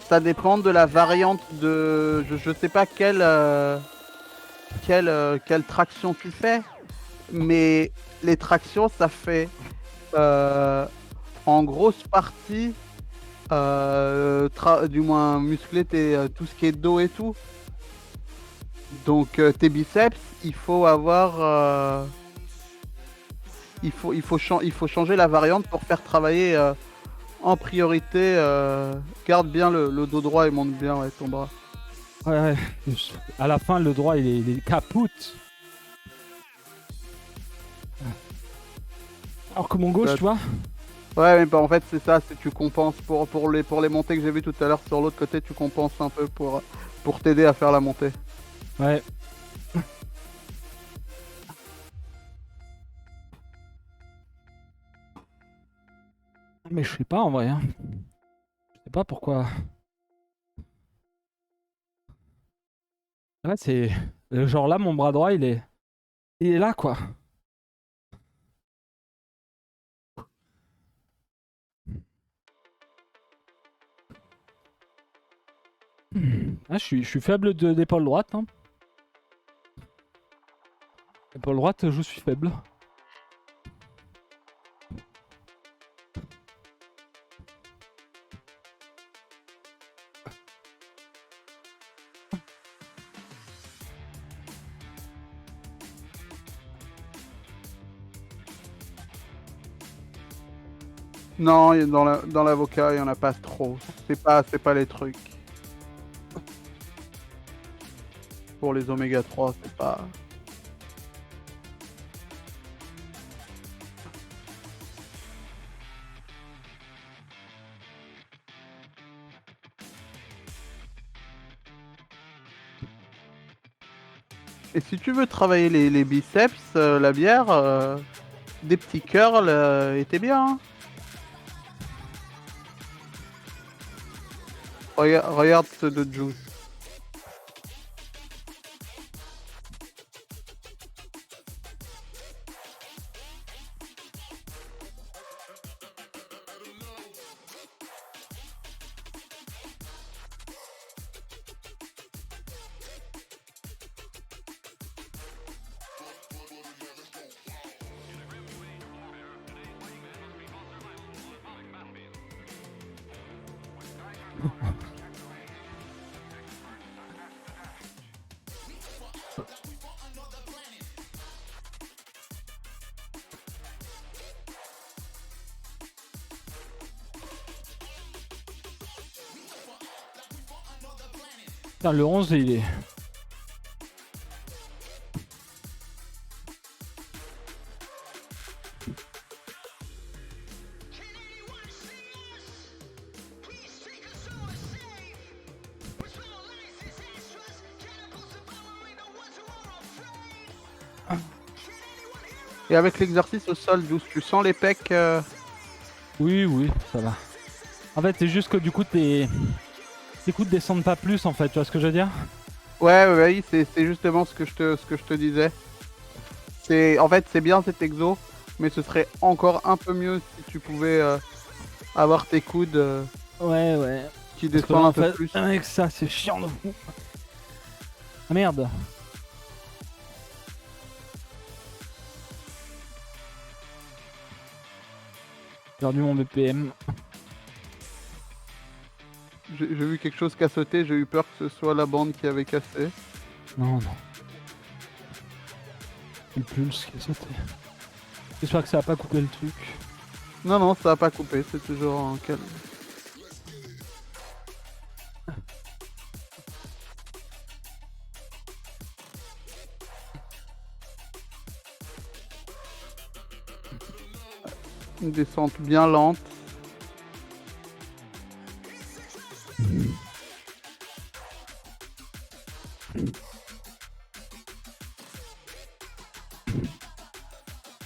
Ça dépend de la variante de... Je sais pas quelle traction tu fais. Mais les tractions, ça fait en grosse partie, du moins muscler tout ce qui est dos et tout. Donc tes biceps, il faut avoir... il faut changer la variante pour faire travailler en priorité. Garde bien le dos droit et monte bien ouais, ton bras. Ouais, ouais. À la fin, le droit, il est capoute. Alors que mon gauche, tu vois. Ouais, mais bah, en fait, c'est ça, c'est tu compenses pour les montées que j'ai vues tout à l'heure sur l'autre côté, tu compenses un peu pour t'aider à faire la montée. Ouais. Mais je sais pas en vrai. Hein. Je sais pas pourquoi. Ouais, c'est. Genre là, mon bras droit, il est là, quoi. Ah, je suis faible d'épaule droite. Hein. Épaule droite, je suis faible. Non, dans l'avocat, il y en a pas trop. C'est pas les trucs. Pour les oméga 3, c'est pas. Et si tu veux travailler les biceps, la bière, des petits curls, était bien. Hein. Regarde ceux de Juice. Putain, le 11, il est... Et avec l'exercice au sol, Juice, tu sens les pecs Oui, oui, ça va. En fait, c'est juste que du coup, tes coudes descendent pas plus, en fait, tu vois ce que je veux dire? Ouais, oui, c'est justement ce que je te disais. En fait, c'est bien cet exo, mais ce serait encore un peu mieux si tu pouvais avoir tes coudes Ouais, ouais. qui Parce que là, descendent en un peu fait, plus. avec ça, c'est chiant de fou. Ah merde. J'ai perdu mon BPM. J'ai vu quelque chose qui a sauté, j'ai eu peur que ce soit la bande qui avait cassé. Non, non. C'est le pulse qui est sauté. J'espère que ça a pas coupé le truc. Non, non, ça a pas coupé, c'est toujours en calme. Une descente bien lente.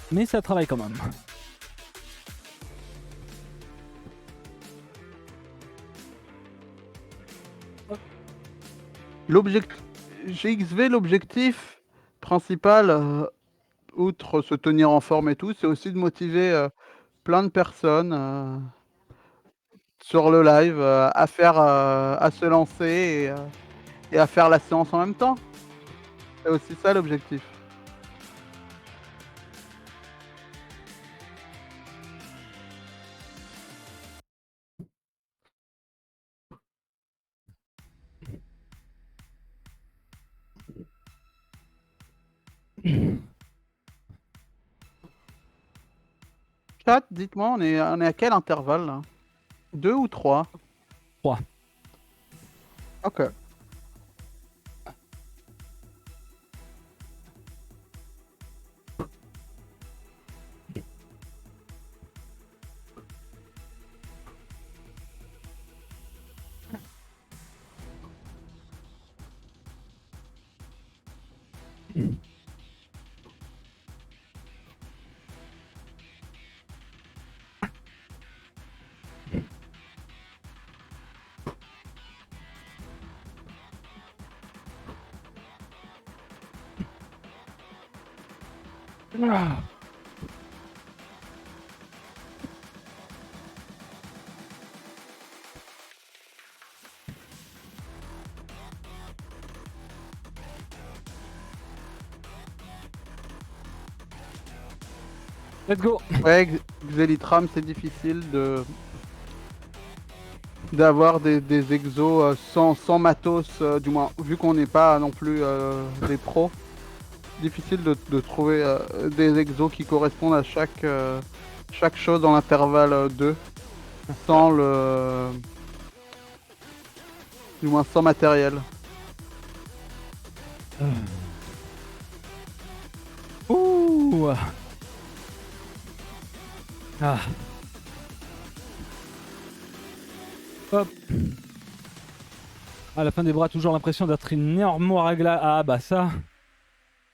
Mais ça travaille quand même. L'objectif GXV, l'objectif principal, outre se tenir en forme et tout, c'est aussi de motiver plein de personnes sur le live à se lancer et à faire la séance en même temps. C'est aussi ça l'objectif. Chat, dites-moi, on est à quel intervalle là? 2 ou 3? 3. Ok. Ah. Let's go. Ouais, Xelitram, c'est difficile d'avoir des exos sans matos, du moins, vu qu'on n'est pas non plus des pros. difficile de trouver des exos qui correspondent à chaque chose dans l'intervalle 2 sans le... du moins sans matériel. Ouh. Ah. Hop. À la fin des bras, toujours l'impression d'être une armoire à glace. Ah bah ça.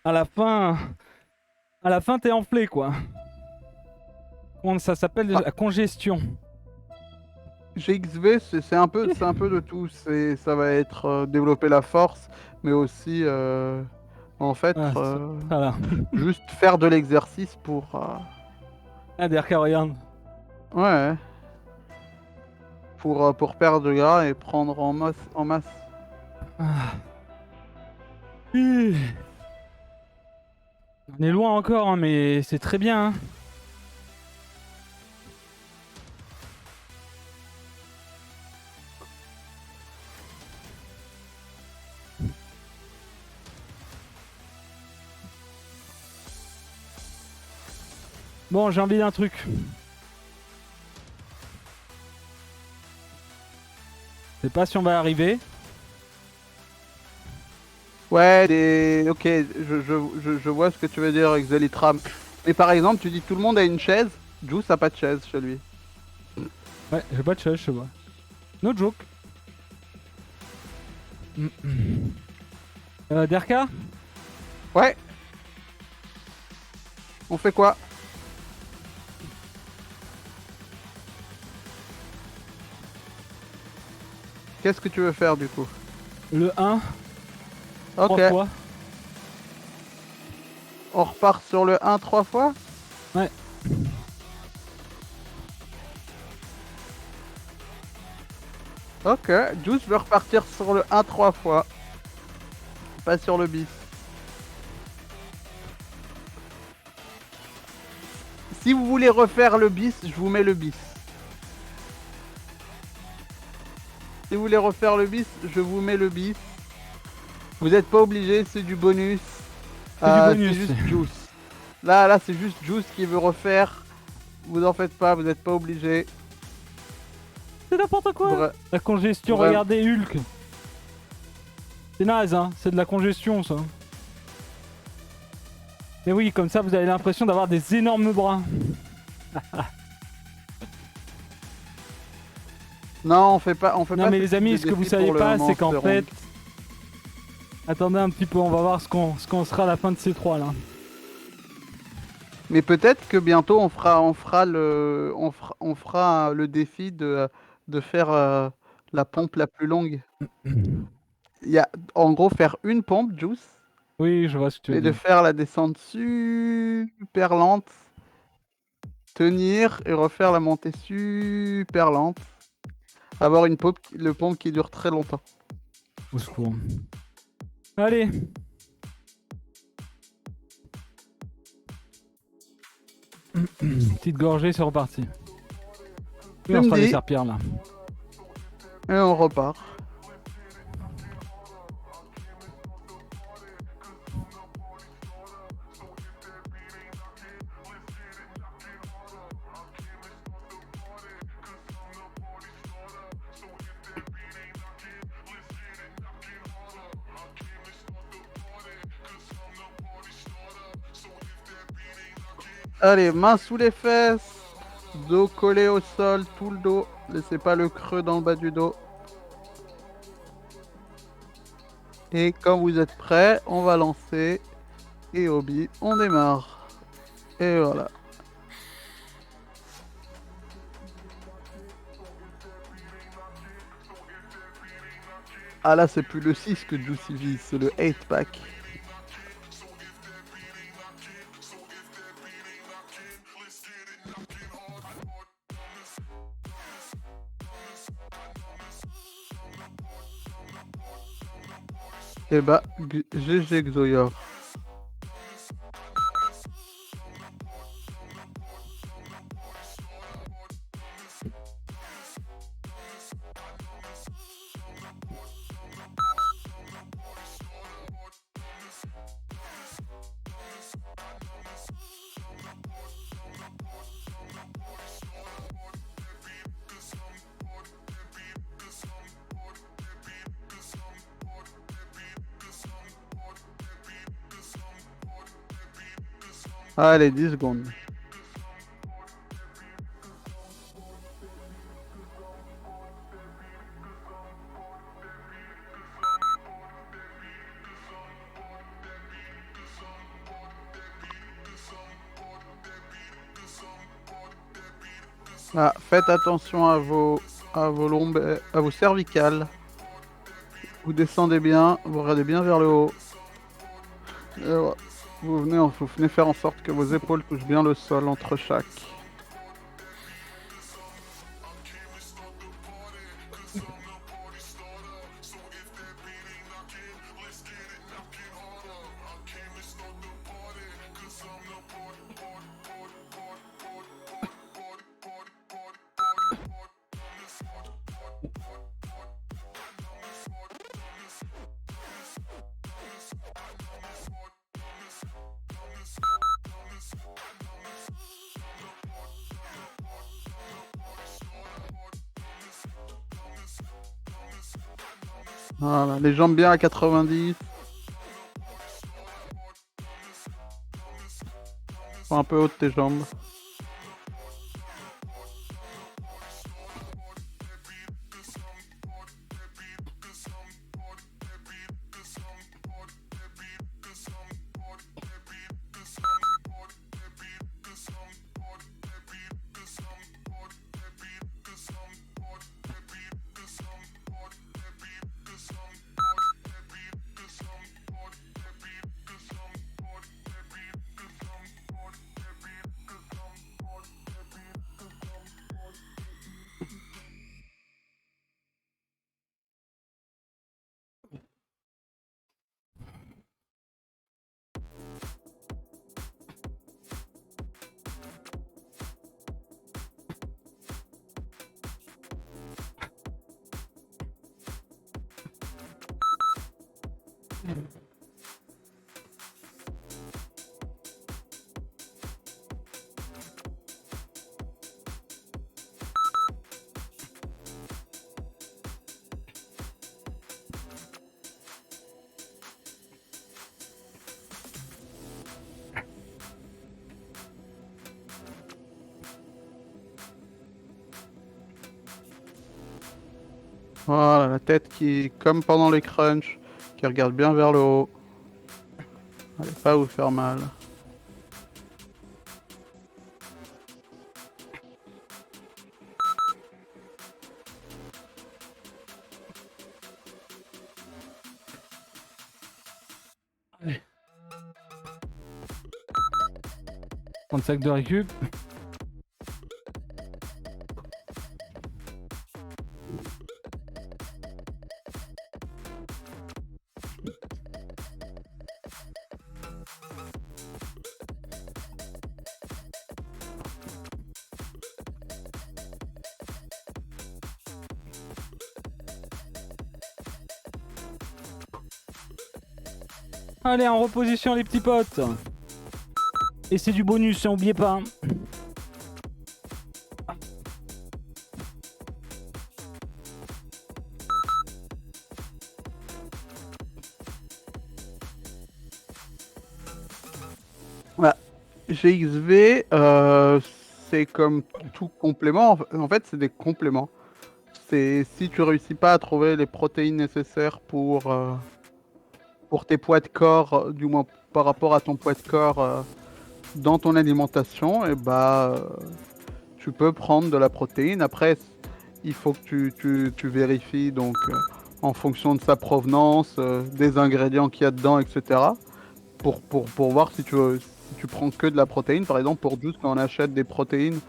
À la fin t'es enflé quoi. Comment ça s'appelle déjà? La congestion. GXV, c'est un peu de tout. Ça va être développer la force, mais aussi en fait Ah, voilà. juste faire de l'exercice pour Ah, derrière, regarde. ouais, pour perdre de gras et prendre en masse. Ah. On est loin encore, hein, mais c'est très bien. Hein. Bon, j'ai envie d'un truc. Je sais pas si on va arriver. Ouais, ok, je vois ce que tu veux dire avec Zelitram. Mais par exemple, tu dis tout le monde a une chaise, Juice a pas de chaise chez lui. Ouais, j'ai pas de chaise, je vois. No joke. Derka? Ouais. On fait quoi? Qu'est-ce que tu veux faire du coup? Le 1, Ok. 3 fois. On repart sur le 1 3 fois? Ouais. Ok, Juice veut repartir sur le 1 3 fois. Pas sur le bis. Si vous voulez refaire le bis, je vous mets le bis. Si vous voulez refaire le bis, je vous mets le bis. Vous n'êtes pas obligé, c'est du bonus. C'est du bonus. C'est juste Juice. Là, c'est juste Juice qui veut refaire. Vous en faites pas, vous n'êtes pas obligé. C'est n'importe quoi. La congestion, Vra... regardez Hulk. C'est naze, hein. C'est de la congestion, ça. Mais oui, comme ça, vous avez l'impression d'avoir des énormes bras. Non, on fait pas. Non, mais les amis, ce que vous savez pas, c'est qu'en fait. Attendez un petit peu, on va voir ce qu'on sera à la fin de ces trois là. Mais peut-être que bientôt on fera le défi de faire la pompe la plus longue. Il y a en gros faire une pompe, Juice. Oui, je vois ce que tu veux et dire. de faire la descente super lente, tenir et refaire la montée super lente. Avoir une pompe qui dure très longtemps. Au secours. Allez. Petite gorgée, c'est reparti. Et on fera les serpillères là. Et on repart. Allez, main sous les fesses, dos collé au sol, tout le dos. Laissez pas le creux dans le bas du dos. Et quand vous êtes prêts, on va lancer. Et Obi, on démarre. Et voilà. Ah là, c'est plus le 6 que Juicy vise, c'est le 8 pack. Et bah, GG Xoyor. Allez, 10 secondes. Ah, faites attention à vos cervicales. Vous descendez bien, vous regardez bien vers le haut. Ouais. Vous venez faire en sorte que vos épaules touchent bien le sol entre chaque. Voilà, les jambes bien à 90. Sont un peu hautes tes jambes. Voilà, la tête qui, comme pendant les crunchs, qui regarde bien vers le haut. Allez pas vous faire mal. Allez. 35 de récup. Allez, en reposition les petits potes. Et c'est du bonus, n'oubliez pas. Voilà. GXV, c'est comme tout complément. En fait, c'est des compléments. C'est si tu réussis pas à trouver les protéines nécessaires pour tes poids de corps, du moins par rapport à ton poids de corps dans ton alimentation, et tu peux prendre de la protéine. Après, il faut que tu vérifies donc en fonction de sa provenance, des ingrédients qu'il y a dedans, etc. Pour voir si tu prends que de la protéine. Par exemple, pour Juice, quand on achète des protéines,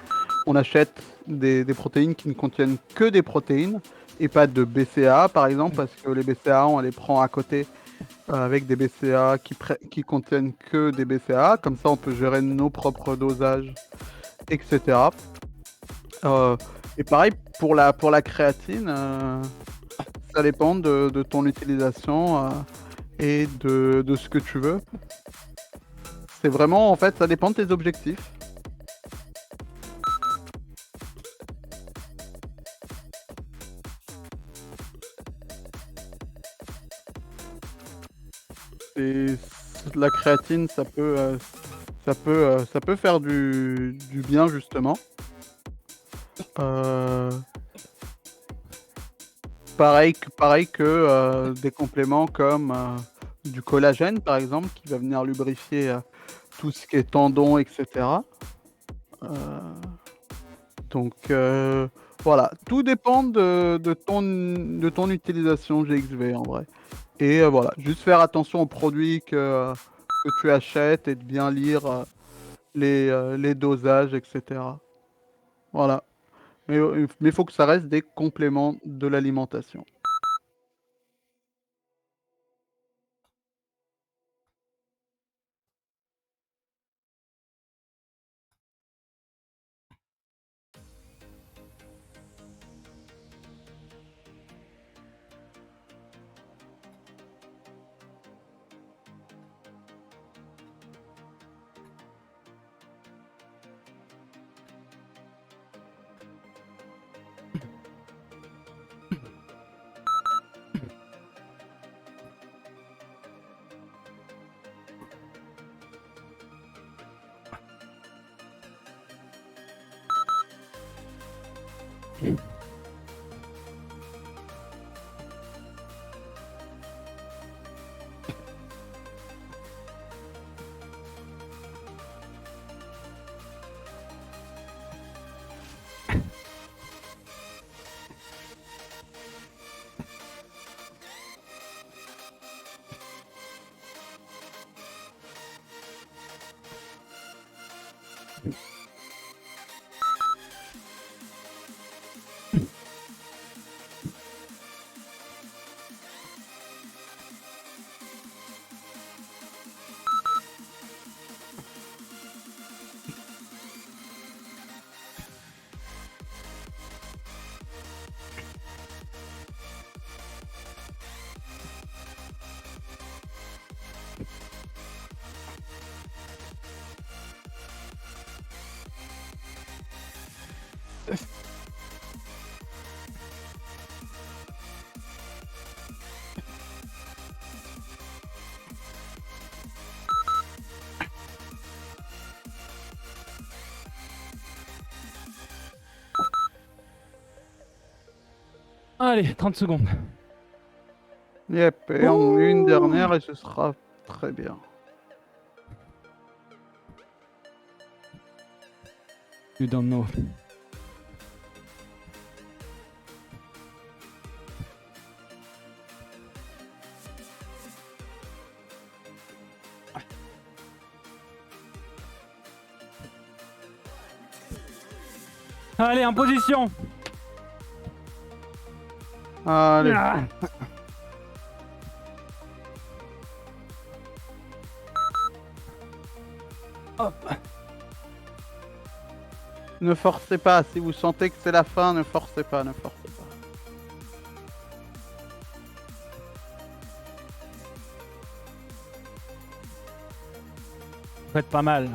on achète des protéines qui ne contiennent que des protéines et pas de BCAA, par exemple, parce que les BCAA, on les prend à côté avec des BCAA qui contiennent que des BCAA. Comme ça, on peut gérer nos propres dosages, etc. Et pareil, pour la créatine, ça dépend de ton utilisation et de ce que tu veux. C'est vraiment, en fait, ça dépend de tes objectifs. Et la créatine, ça peut Ça peut faire du bien, justement. Euh, pareil que des compléments comme du collagène, par exemple, qui va venir lubrifier tout ce qui est tendons, etc. Euh, donc voilà, tout dépend de ton utilisation GXV en vrai. Et voilà, juste faire attention aux produits que tu achètes et de bien lire les dosages, etc. Voilà. Mais il faut que ça reste des compléments de l'alimentation. Allez, 30 secondes. Yep, et une dernière et ce sera très bien. You don't know. Allez, en position. Allez. Ah. Hop. Ne forcez pas, si vous sentez que c'est la fin, ne forcez pas, ne forcez pas. Faites pas mal.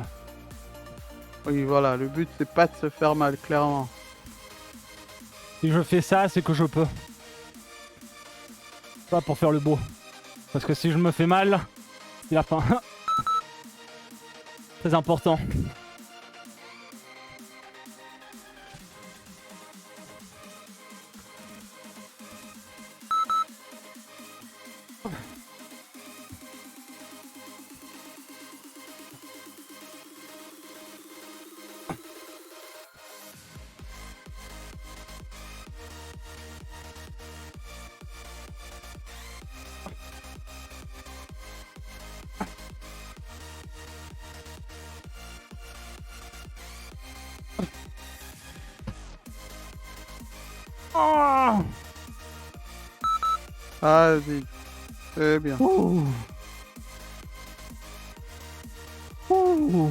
Oui, voilà, le but c'est pas de se faire mal, clairement. Si je fais ça, c'est que je peux. Pas pour faire le beau. Parce que si je me fais mal, c'est la fin. Très important. Oh. Vas-y, c'est bien. Ouh. Ouh.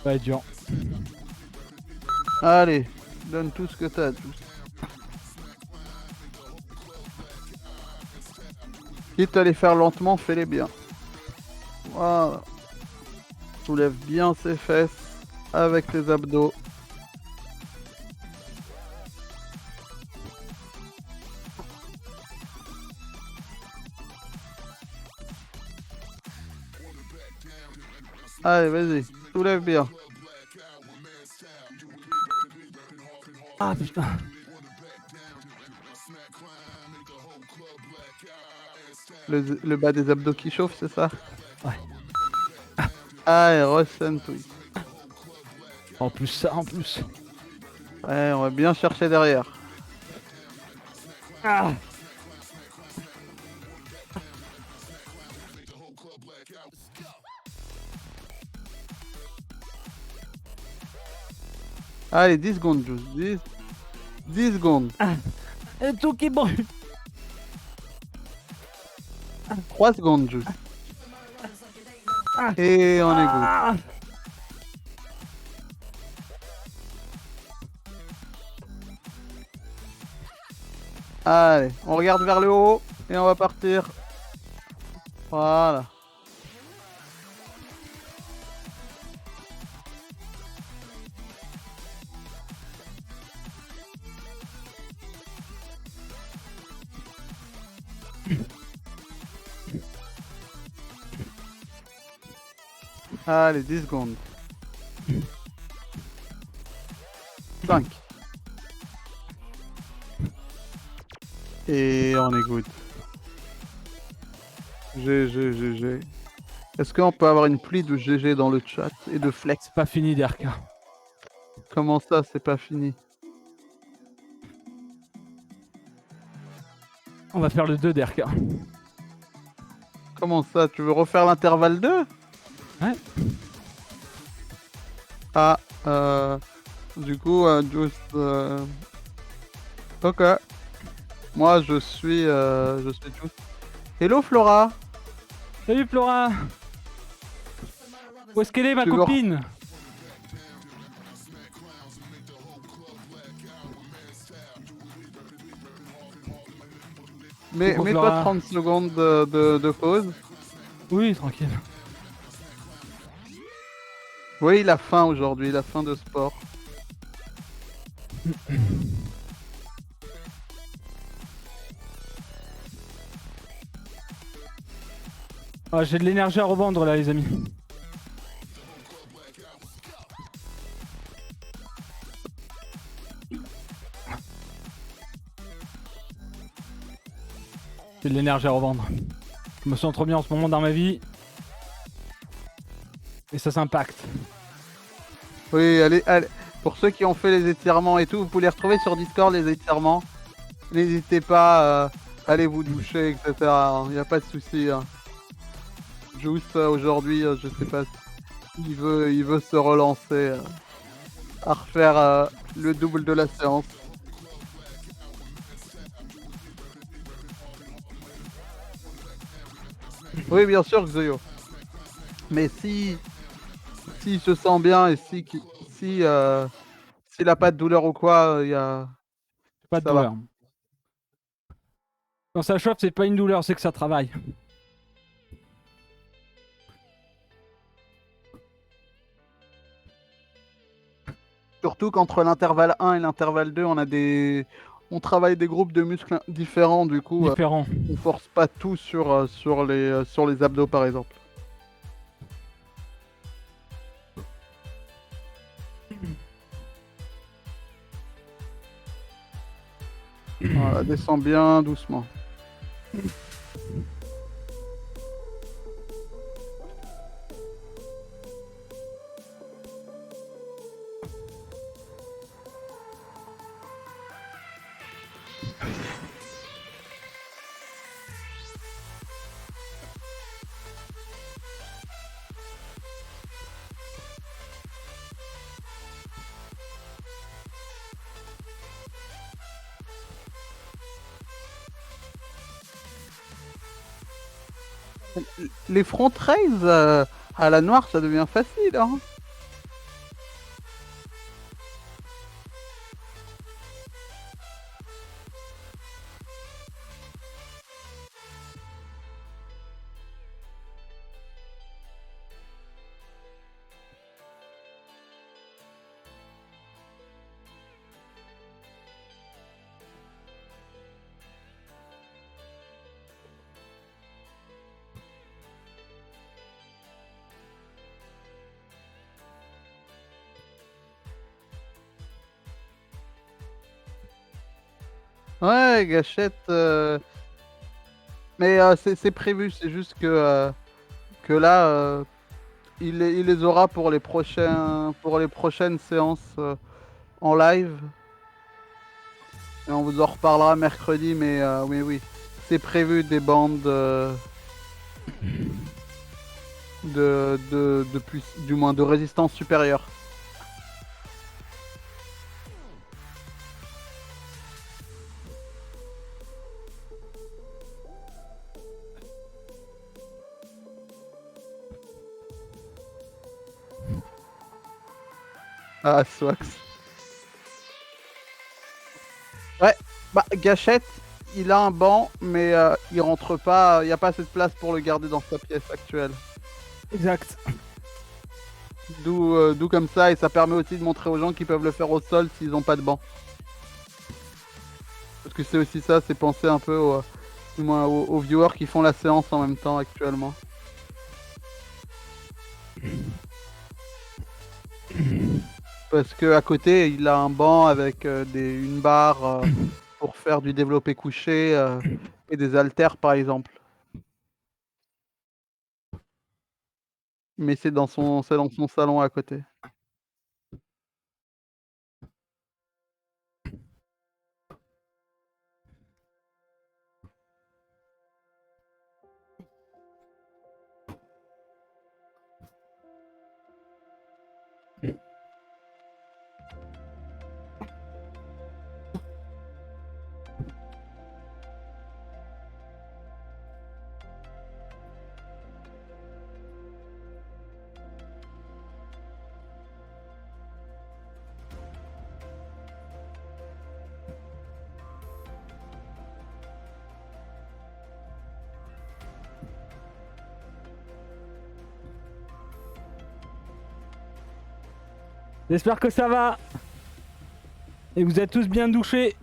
Ça va être dur. Allez, donne tout ce que t'as. Quitte à les faire lentement, fais-les bien. Voilà. Soulève bien ses fesses avec tes abdos. Allez, vas-y, soulève bien. Ah putain. Le bas des abdos qui chauffe, c'est ça? Ouais. Allez, ressent twist. En plus ça, en plus. Ouais, on va bien chercher derrière. Ah. Allez, 10 secondes, Juice. 10 secondes. Et tout qui brûle. 3 secondes, Juice. Et on est good. Ah. Allez, on regarde vers le haut et on va partir. Voilà. Allez, 10 secondes. 5. Et on est good. GG, GG. Est-ce qu'on peut avoir une pluie de GG dans le chat et de flex? C'est pas fini DRK. Comment ça, c'est pas fini? On va faire le 2 DRK. Comment ça, tu veux refaire l'intervalle 2? Ouais. Ah, du coup, juste... Ok. Moi, je suis juste... Hello, Flora. Salut Flora. Où est-ce qu'elle est ma Tu veux- copine? Mais Coucou, mets-toi Flora. 30 secondes de pause. Oui, tranquille. Oui, il a faim aujourd'hui, il a faim de sport. Ah, j'ai de l'énergie à revendre là les amis. J'ai de l'énergie à revendre. Je me sens trop bien en ce moment dans ma vie. Et ça s'impacte. Oui, allez, allez. Pour ceux qui ont fait les étirements et tout, vous pouvez les retrouver sur Discord, les étirements. N'hésitez pas à aller vous doucher, etc. Il n'y a pas de souci. Hein. Juste aujourd'hui, je sais pas, il veut se relancer, à refaire le double de la séance. Oui, bien sûr, Xoyo. Mais si s'il se sent bien et s'il a pas de douleur ou quoi, il y a... Pas de Ça va. douleur. Quand ça chauffe, c'est pas une douleur, c'est que ça travaille. Surtout qu'entre l'intervalle 1 et l'intervalle 2, on travaille des groupes de muscles différents, du coup, Différent. on force pas tout sur les abdos, par exemple. Voilà, descends bien doucement. Les front raise à la noire, ça devient facile, hein. Ouais, gâchette. Mais c'est prévu, c'est juste que là, il les aura pour les prochaines séances en live. Et on vous en reparlera mercredi, mais oui, oui. C'est prévu des bandes du moins de résistance supérieure. Ah, Swax. Ouais, bah gâchette, il a un banc, mais il rentre pas, il n'y a pas assez de place pour le garder dans sa pièce actuelle. Exact. D'où comme ça, et ça permet aussi de montrer aux gens qu'ils peuvent le faire au sol s'ils n'ont pas de banc. Parce que c'est aussi ça, c'est penser un peu du moins aux viewers qui font la séance en même temps actuellement. Parce que à côté, il a un banc avec une barre pour faire du développé couché et des haltères par exemple. Mais c'est dans son salon à côté. J'espère que ça va. Et vous êtes tous bien douchés.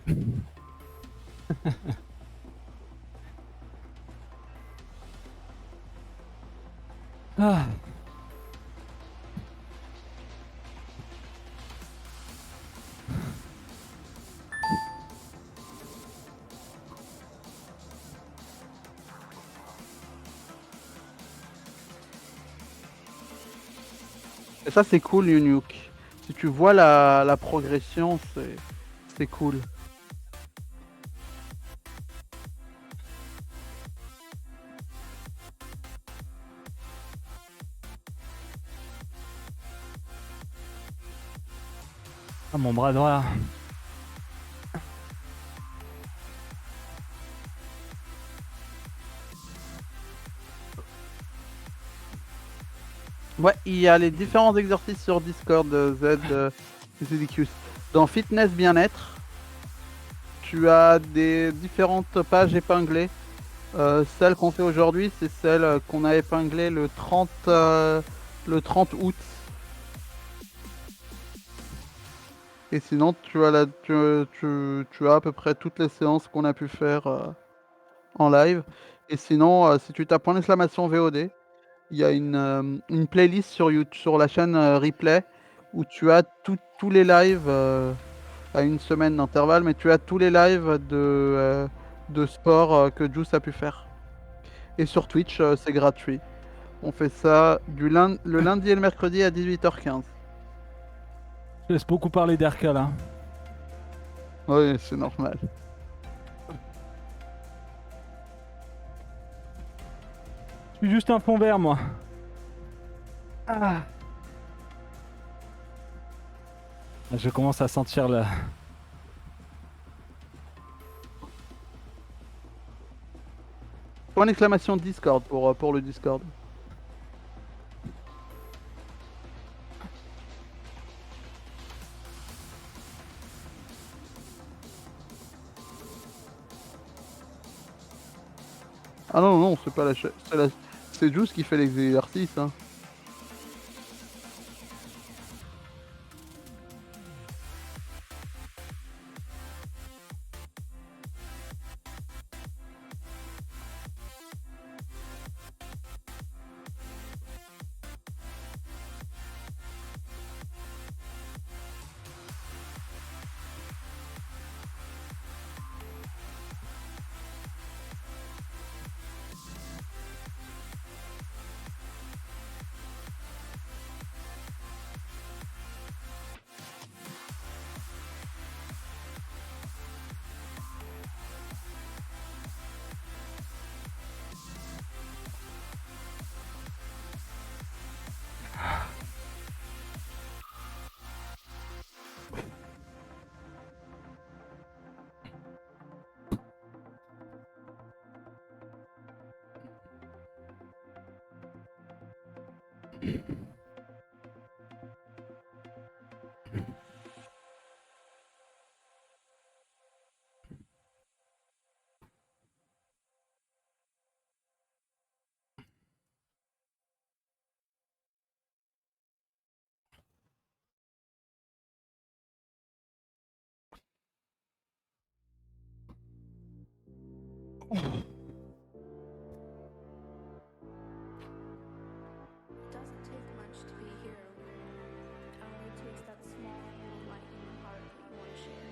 Ah. Et ça c'est cool Yunyuk. Si tu vois la progression, c'est cool. Ah, mon bras droit. Ouais, il y a les différents exercices sur Discord ZDQ. Dans Fitness Bien-être, tu as des différentes pages épinglées. Celle qu'on fait aujourd'hui, c'est celle qu'on a épinglée le 30 août. Et sinon, tu as à peu près toutes les séances qu'on a pu faire en live. Et sinon, si tu tapes point d'exclamation VOD, il y a une playlist sur YouTube, sur la chaîne Replay où tu as tous les lives à une semaine d'intervalle, mais tu as tous les lives de sport que Juice a pu faire. Et sur Twitch, c'est gratuit. On fait ça le lundi et le mercredi à 18h15. Je laisse beaucoup parler d'Erka là. Oui, c'est normal. Je suis juste un fond vert moi. Ah. Je commence à sentir le... Point d'exclamation Discord pour le Discord. Ah non, non, c'est pas la chaîne. C'est Juice qui fait les exercices. Hein. Doesn't take much to be a hero. It only takes that small little light in your heart that you want to share.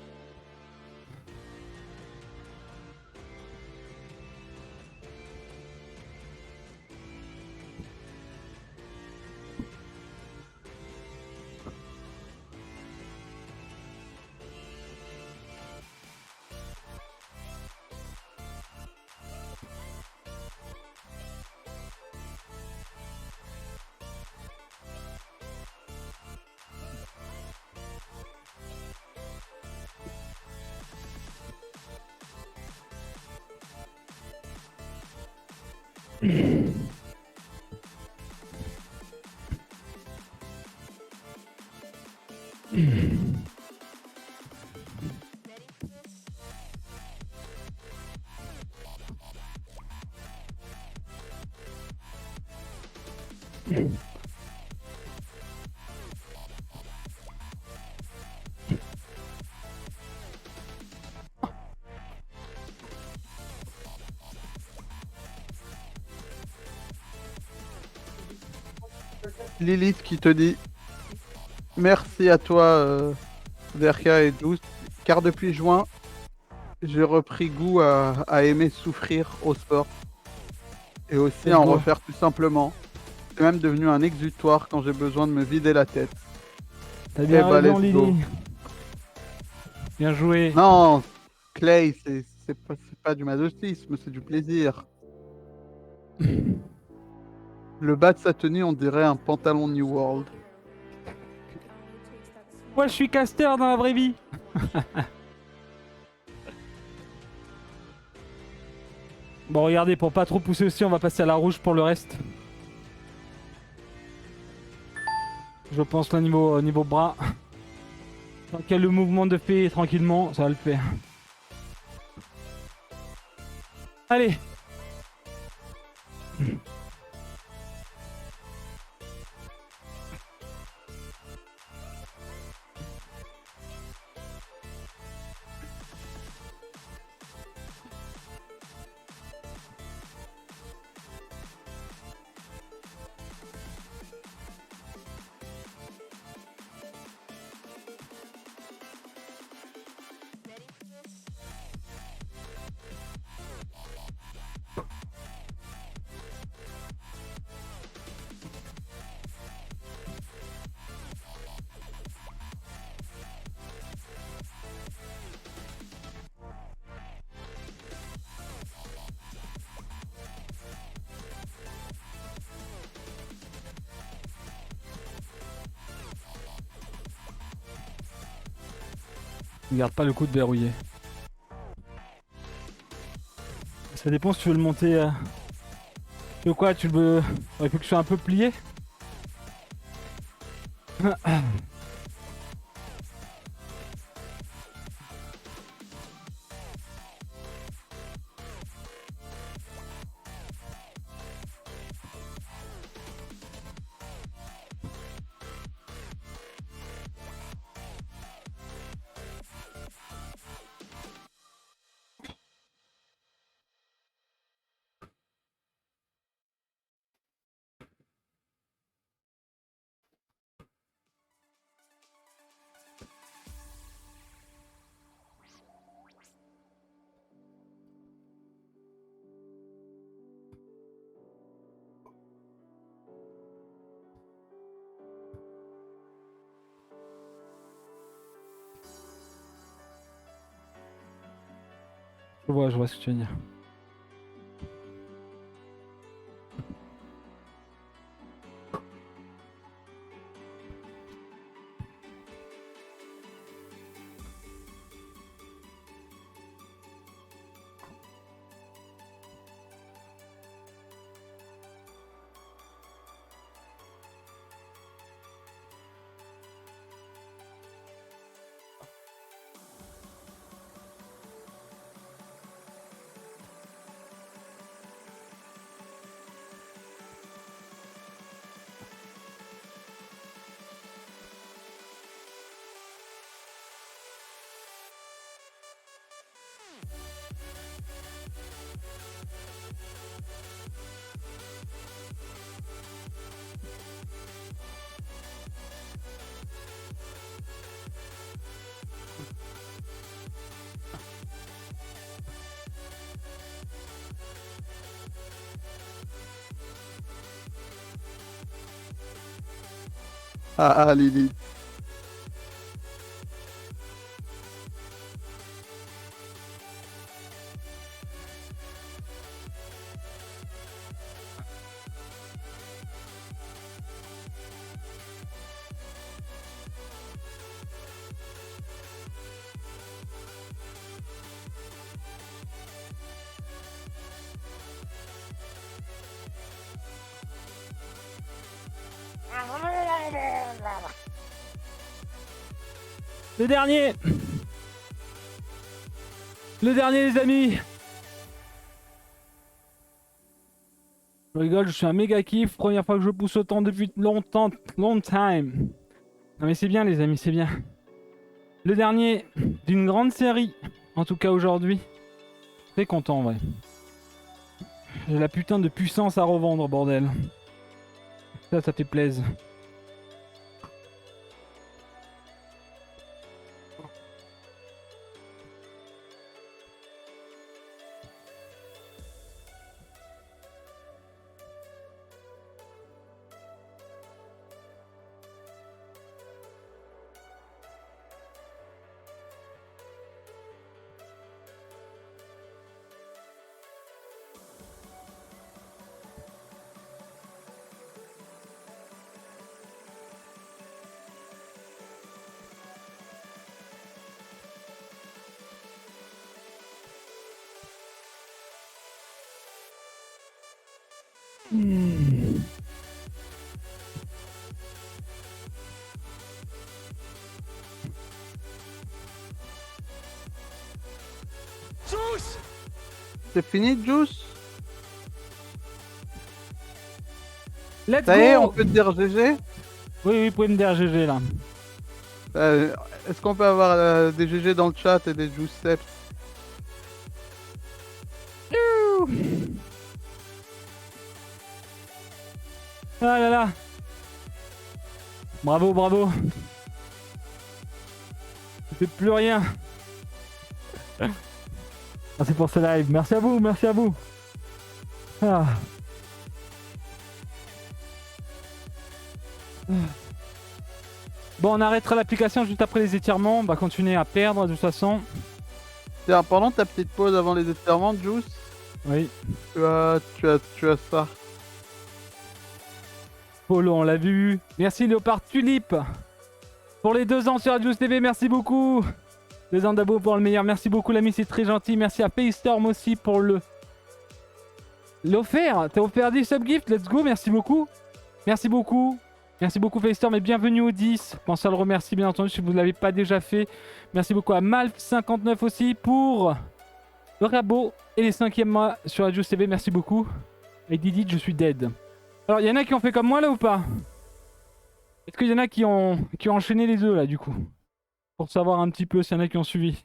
Lilith qui te dit merci à toi, Verka et Douce, car depuis juin, j'ai repris goût à aimer souffrir au sport et aussi à en beau. refaire tout simplement. C'est même devenu un exutoire quand j'ai besoin de me vider la tête. T'as bien Eh bah, raison, let's go. Lily. Bien joué. Non, Clay, c'est pas du masochisme, c'est du plaisir. Le bas de sa tenue, on dirait un pantalon New World. Moi, je suis caster dans la vraie vie. Bon, regardez, pour pas trop pousser aussi, on va passer à la rouge pour le reste. Je pense là, niveau bras. Tant qu'il y a le mouvement de fée tranquillement, ça va le faire. Allez. Ne garde pas le coup de verrouiller. Ça dépend si tu veux le monter. Tu veux quoi? Tu veux. Il faut que je sois un peu plié. Je vois ce que tu veux dire. Ah, Lily. Le dernier. Le dernier, les amis. Je rigole, je suis un méga kiff. Première fois que je pousse autant depuis longtemps. Long time. Non mais c'est bien, les amis, c'est bien. Le dernier d'une grande série. En tout cas aujourd'hui. Très content, en vrai. J'ai la putain de puissance à revendre, bordel. Ça fait plaisir. C'est fini, Juice? Let's Ça y est, on go. peut te dire GG? Oui, vous pouvez me dire GG là. Est-ce qu'on peut avoir des GG dans le chat et des Juice Steps? Ah là là. Bravo, bravo. Je fais plus rien. Merci pour ce live. Merci à vous, merci à vous. Ah. Bon, on arrêtera l'application juste après les étirements. On va continuer à perdre de toute façon. Tiens, pendant ta petite pause avant les étirements, Juice, Oui. tu as ça. Polo, on l'a vu. Merci Léopard Tulip pour les 2 ans sur Adios TV. Merci beaucoup. 2 ans d'abo pour le meilleur. Merci beaucoup l'ami, c'est très gentil. Merci à Paystorm aussi pour l'offert. T'as offert 10 subgifts. Let's go. Merci beaucoup. Merci beaucoup. Merci beaucoup Paystorm et bienvenue au 10. Pensez à le remercier bien entendu si vous ne l'avez pas déjà fait. Merci beaucoup à Malf59 aussi pour le rabot et les 5e mois sur Adios TV. Merci beaucoup. Et Didi, je suis dead. Alors, il y en a qui ont fait comme moi là ou pas? Est-ce qu'il y en a qui ont enchaîné les œufs là du coup? Pour savoir un petit peu s'il y en a qui ont suivi.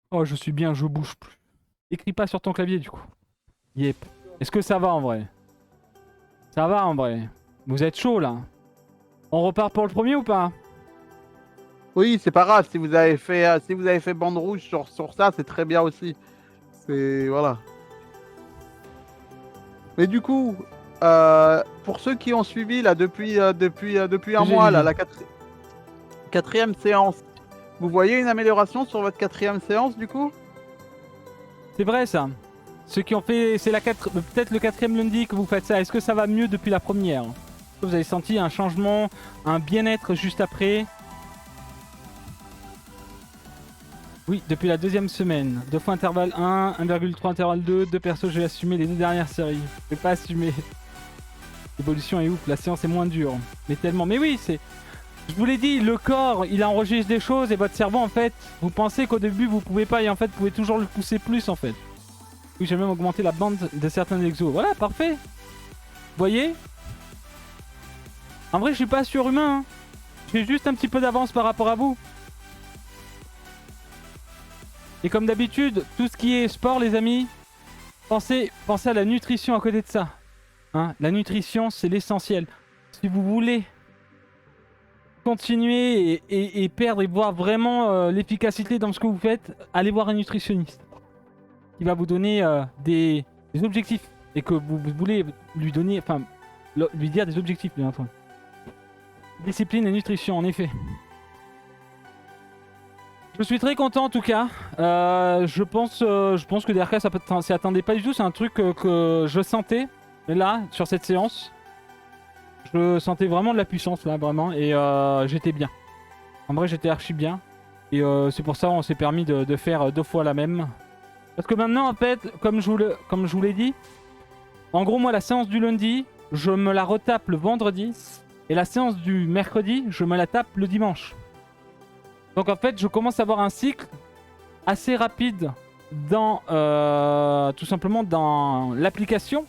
Oh, je suis bien, je bouge plus. Écris pas sur ton clavier du coup. Yep. Est-ce que ça va en vrai? Ça va en vrai. Vous êtes chaud là. On repart pour le premier ou pas? Oui, c'est pas grave, si vous avez fait bande rouge sur ça, c'est très bien aussi. C'est... voilà. Mais du coup, pour ceux qui ont suivi là depuis un mois, là, la quatrième séance, vous voyez une amélioration sur votre 4e séance du coup? C'est vrai ça. Ceux qui ont fait... C'est peut-être le 4e lundi que vous faites ça. Est-ce que ça va mieux depuis la première? Est-ce que vous avez senti un changement, un bien-être juste après? Oui, depuis la 2e semaine. 2 fois intervalle 1, 1,3 intervalle 2. 2 persos, j'ai assumé les 2 dernières séries. Je vais pas assumer. L'évolution est ouf, la séance est moins dure. Mais tellement. Mais oui, c'est... Je vous l'ai dit, le corps, il enregistre des choses et votre cerveau, en fait, vous pensez qu'au début, vous pouvez pas et en fait, vous pouvez toujours le pousser plus, en fait. Oui, j'ai même augmenté la bande de certains exos. Voilà, parfait. Vous voyez? En vrai, je suis pas surhumain. Hein. J'ai juste un petit peu d'avance par rapport à vous. Et comme d'habitude, tout ce qui est sport, les amis, pensez à la nutrition à côté de ça. Hein, la nutrition, c'est l'essentiel. Si vous voulez continuer et perdre et voir vraiment l'efficacité dans ce que vous faites, allez voir un nutritionniste. Il va vous donner des objectifs. Et que vous voulez lui donner, enfin, lui dire des objectifs, bien entendu. Discipline et nutrition, en effet. Je suis très content en tout cas. Je pense que DRK ça s'y attendait pas du tout. C'est un truc que je sentais là sur cette séance. Je sentais vraiment de la puissance là, vraiment, et j'étais bien. En vrai, j'étais archi bien. Et c'est pour ça qu'on s'est permis de faire 2 fois la même. Parce que maintenant, en fait, comme je vous l'ai dit, en gros, moi, la séance du lundi, je me la retape le vendredi. Et la séance du mercredi, je me la tape le dimanche. Donc en fait, je commence à avoir un cycle assez rapide dans tout simplement dans l'application.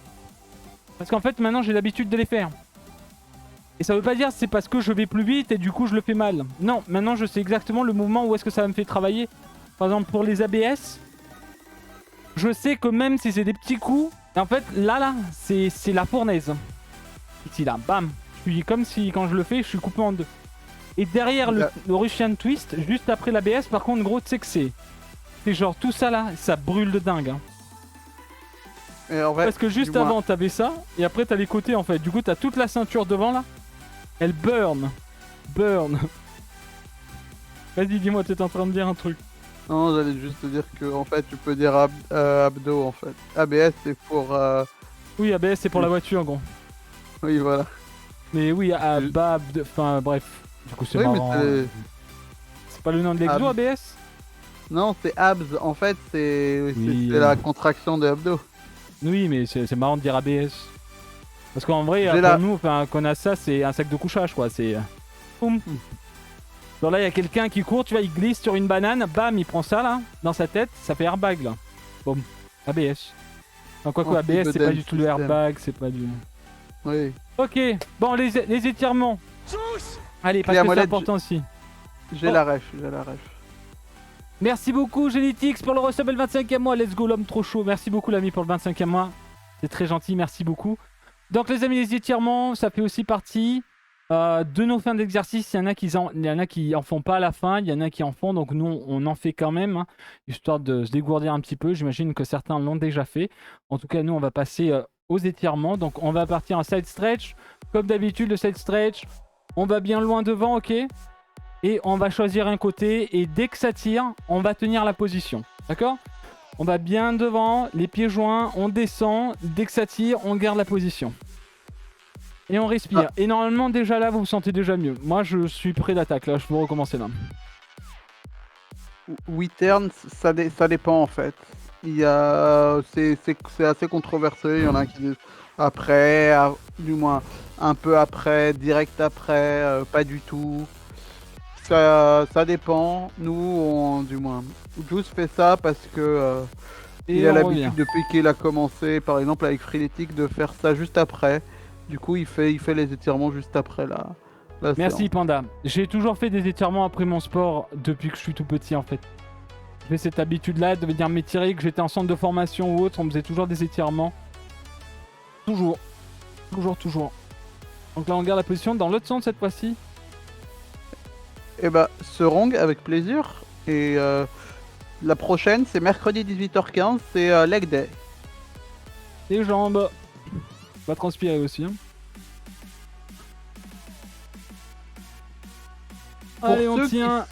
Parce qu'en fait, maintenant, j'ai l'habitude de les faire. Et ça veut pas dire c'est parce que je vais plus vite et du coup je le fais mal. Non, maintenant je sais exactement le mouvement où est-ce que ça me fait travailler. Par exemple pour les ABS, je sais que même si c'est des petits coups, en fait là, c'est la fournaise. Ici là, bam. Je suis comme si quand je le fais, je suis coupé en 2. Et derrière le Russian Twist, juste après l'ABS, par contre gros, tu sais que c'est genre tout ça là, ça brûle de dingue. Hein. Et en vrai, parce que juste avant t'avais ça, et après t'as les côtés en fait. Du coup t'as toute la ceinture devant là. Elle burn. Burn. Vas-y, dis-moi, t'es en train de dire un truc. Non, j'allais juste te dire que en fait, tu peux dire abdo en fait. ABS c'est pour. Oui, ABS c'est pour la voiture, gros. Oui, voilà. Mais oui, enfin bref. Du coup, c'est oui, marrant. Mais c'est pas le nom de l'exo, ABS? Non, c'est abs. En fait, c'est la contraction de abdo. Oui, mais c'est marrant de dire ABS. Parce qu'en vrai, pour nous, qu'on a ça, c'est un sac de couchage, quoi. C'est. Boum. Genre là, il y a quelqu'un qui court, tu vois, il glisse sur une banane, bam, il prend ça là, dans sa tête, ça fait airbag là. Boum. ABS. Donc, quoi, ABS, c'est pas du tout le airbag, c'est pas du. Oui. Ok, bon, les étirements. Allez, parce que c'est important aussi. J'ai la ref, Merci beaucoup, Genetix, pour le resub et le 25e mois. Let's go, l'homme trop chaud. Merci beaucoup, l'ami, pour le 25e mois. C'est très gentil, merci beaucoup. Donc les amis, les étirements, ça fait aussi partie de nos fins d'exercice. Il y en a qui en font pas à la fin, il y en a qui en font, donc nous on en fait quand même, hein, histoire de se dégourdir un petit peu. J'imagine que certains l'ont déjà fait. En tout cas, nous on va passer aux étirements. Donc on va partir en side stretch. Comme d'habitude, le side stretch, on va bien loin devant, ok? Et on va choisir un côté, et dès que ça tire, on va tenir la position. D'accord? On va bien devant, les pieds joints, on descend. Dès que ça tire, on garde la position. Et on respire. Et normalement, déjà là, vous vous sentez déjà mieux. Moi, je suis prêt d'attaque. Là, je peux recommencer là. Wittern, ça dépend en fait. C'est assez controversé. Il y en a qui disent après, du moins un peu après, direct après, pas du tout. Ça dépend. Nous, du moins, Juice fait ça parce que il a l'habitude depuis qu'il a commencé, par exemple avec Freeletics, de faire ça juste après. Du coup, il fait les étirements juste après la Merci séance. Panda. J'ai toujours fait des étirements après mon sport depuis que je suis tout petit en fait. J'ai cette habitude-là de venir m'étirer, que j'étais en centre de formation ou autre, on faisait toujours des étirements. Toujours. Donc là, on garde la position dans l'autre sens cette fois-ci. Et bah, Serong avec plaisir. Et la prochaine, c'est mercredi 18h15, c'est leg day. Les jambes. On va transpirer aussi. Hein. Allez, on tient.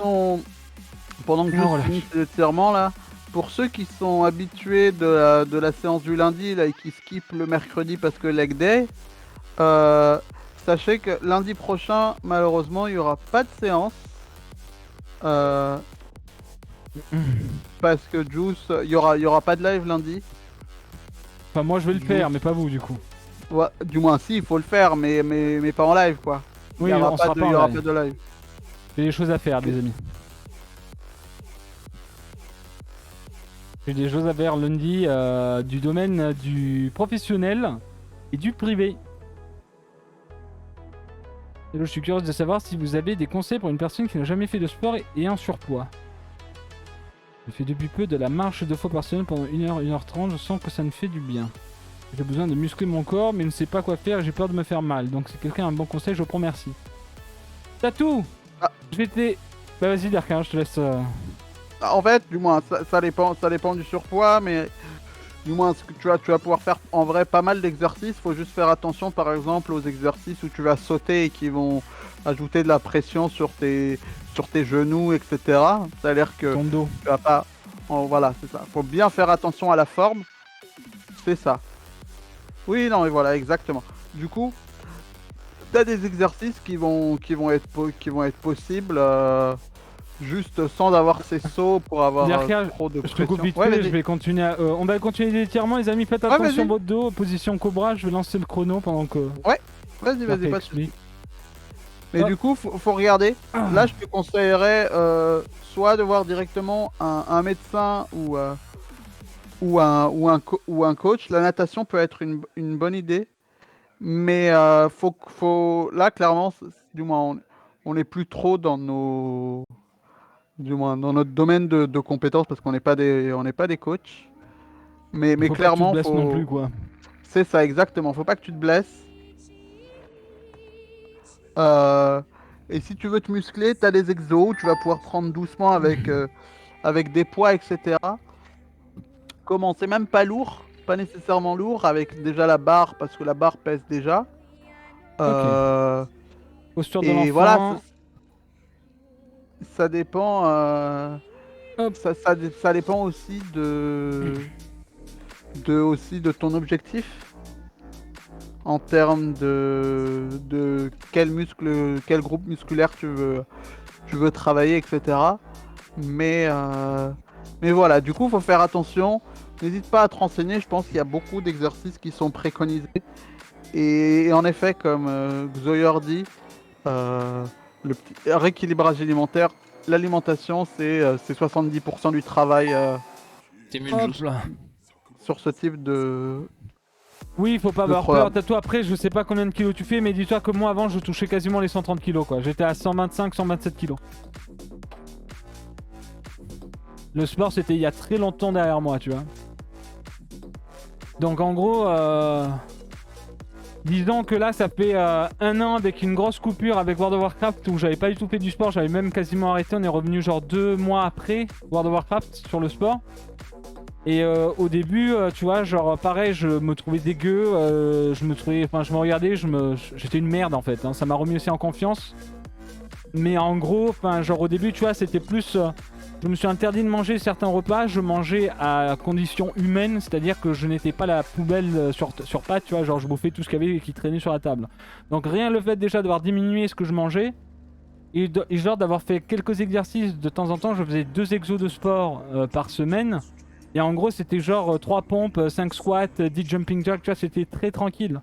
Pendant que je finis ces étirements là, pour ceux qui sont habitués de la séance du lundi là, et qui skippent le mercredi parce que leg day, sachez que lundi prochain, malheureusement, il n'y aura pas de séance. Parce que Juice, il y aura pas de live lundi. Enfin, moi je vais le faire, mais pas vous du coup. Ouais, du moins, si, il faut le faire, mais pas en live quoi. Oui, on sera pas en live. Il y aura pas de live. J'ai des choses à faire, les amis. J'ai des choses à faire lundi du domaine du professionnel et du privé. Et là, je suis curieux de savoir si vous avez des conseils pour une personne qui n'a jamais fait de sport et un surpoids. Je fais depuis peu de la marche 2 fois par semaine pendant 1h, 1h30. Je sens que ça me fait du bien. J'ai besoin de muscler mon corps, mais je ne sais pas quoi faire et j'ai peur de me faire mal. Donc, si quelqu'un a un bon conseil, je prends merci. Tatou. Je vais te... Bah, vas-y, Darkin, je te laisse... En fait, du moins, ça dépend du surpoids, mais du moins, ce que tu vas pouvoir faire en vrai pas mal d'exercices. Faut juste faire attention, par exemple, aux exercices où tu vas sauter et qui vont ajouter de la pression sur tes genoux, etc. Ça a l'air que Ton dos. tu vas pas. Voilà, c'est ça. Faut bien faire attention à la forme. C'est ça. Oui, non, mais voilà, exactement. Du coup, t'as des exercices qui vont être possibles juste sans avoir ces sauts pour avoir Derrière, trop de je te pression. coupe vite Ouais, fait, vas-y. je vais continuer. On va continuer les étirements, les amis. Faites Ouais, attention à vas-y. votre dos. Position cobra, je vais lancer le chrono pendant que. Vas-y, Marc pas de soucis. explique. Mais Ah. du coup, faut regarder. Là, je te conseillerais soit de voir directement un médecin ou un coach. La natation peut être une bonne idée. Mais là, clairement, du moins, on n'est plus trop du moins dans notre domaine de compétences parce qu'on n'est pas des coachs. Mais Faut pas que tu te clairement, blesses non plus, quoi. c'est ça exactement. Faut pas que tu te blesses. Euh, Et si tu veux te muscler, tu as des exos. Tu vas pouvoir prendre doucement avec des poids, etc. Commencer même pas lourd, pas nécessairement lourd, avec déjà la barre parce que la barre pèse déjà. Euh, Posture de Et l'enfant. voilà, ça dépend. Hop. Ça dépend aussi aussi de ton objectif en termes de quel groupe musculaire tu veux travailler, etc. Mais voilà, du coup, faut faire attention. N'hésite pas à te renseigner. Je pense qu'il y a beaucoup d'exercices qui sont préconisés. Et en effet, comme Xoyer dit, le petit rééquilibrage alimentaire, l'alimentation, c'est 70% du travail Stimule Hop juste. là. sur ce type de. Oui, il faut pas Le avoir programme. peur. Toi, après, je sais pas combien de kilos tu fais, mais dis-toi que moi, avant, je touchais quasiment les 130 kilos, quoi. J'étais à 125, 127 kilos. Le sport, c'était il y a très longtemps derrière moi, tu vois. Donc, en gros, disons que là, ça fait 1 an avec une grosse coupure avec World of Warcraft où j'avais pas du tout fait du sport. J'avais même quasiment arrêté. On est revenu genre 2 mois après World of Warcraft sur le sport. Et au début, tu vois, genre pareil, je me trouvais dégueu, je me regardais, j'étais une merde en fait. Hein. Ça m'a remis aussi en confiance. Mais en gros, enfin, genre au début, tu vois, c'était plus, je me suis interdit de manger certains repas. Je mangeais à condition humaine, c'est-à-dire que je n'étais pas la poubelle sur pattes, tu vois, genre je bouffais tout ce qu'il y avait et qui traînait sur la table. Donc rien le fait déjà d'avoir diminué ce que je mangeais. Et genre d'avoir fait quelques exercices de temps en temps, je faisais 2 exos de sport par semaine. Et en gros, c'était genre 3 pompes, 5 squats, 10 jumping jacks, tu vois, c'était très tranquille.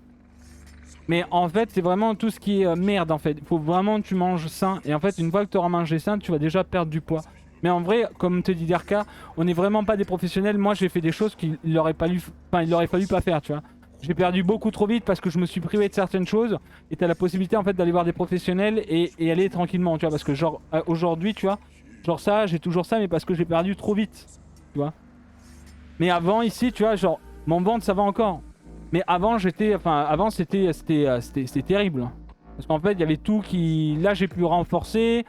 Mais en fait, c'est vraiment tout ce qui est merde en fait. Il faut vraiment que tu manges sain. Et en fait, une fois que tu auras mangé sain, tu vas déjà perdre du poids. Mais en vrai, comme te dit Derka, on n'est vraiment pas des professionnels. Moi, j'ai fait des choses qu'il aurait fallu pas faire, tu vois. J'ai perdu beaucoup trop vite parce que je me suis privé de certaines choses. Et tu as la possibilité en fait d'aller voir des professionnels et aller tranquillement, tu vois. Parce que genre, aujourd'hui, tu vois, genre ça, j'ai toujours ça, mais parce que j'ai perdu trop vite, tu vois. Mais avant ici, tu vois, genre mon ventre ça va encore. Mais avant c'était terrible. Parce qu'en fait il y avait tout qui, là j'ai pu renforcer.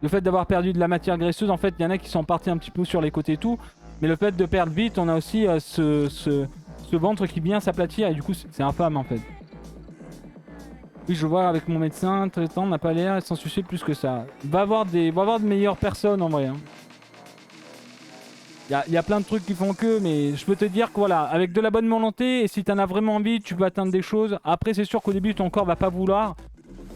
Le fait d'avoir perdu de la matière graisseuse, en fait il y en a qui sont partis un petit peu sur les côtés et tout. Mais le fait de perdre vite, on a aussi ce ventre qui vient s'aplatir et du coup c'est infâme en fait. Oui, je vois avec mon médecin traitant, on n'a pas l'air s'en soucier plus que ça. Va voir de meilleures personnes en vrai. Hein. Il y a plein de trucs qui font que, mais je peux te dire que voilà, avec de la bonne volonté, et si t'en as vraiment envie, tu peux atteindre des choses. Après, c'est sûr qu'au début, ton corps va pas vouloir.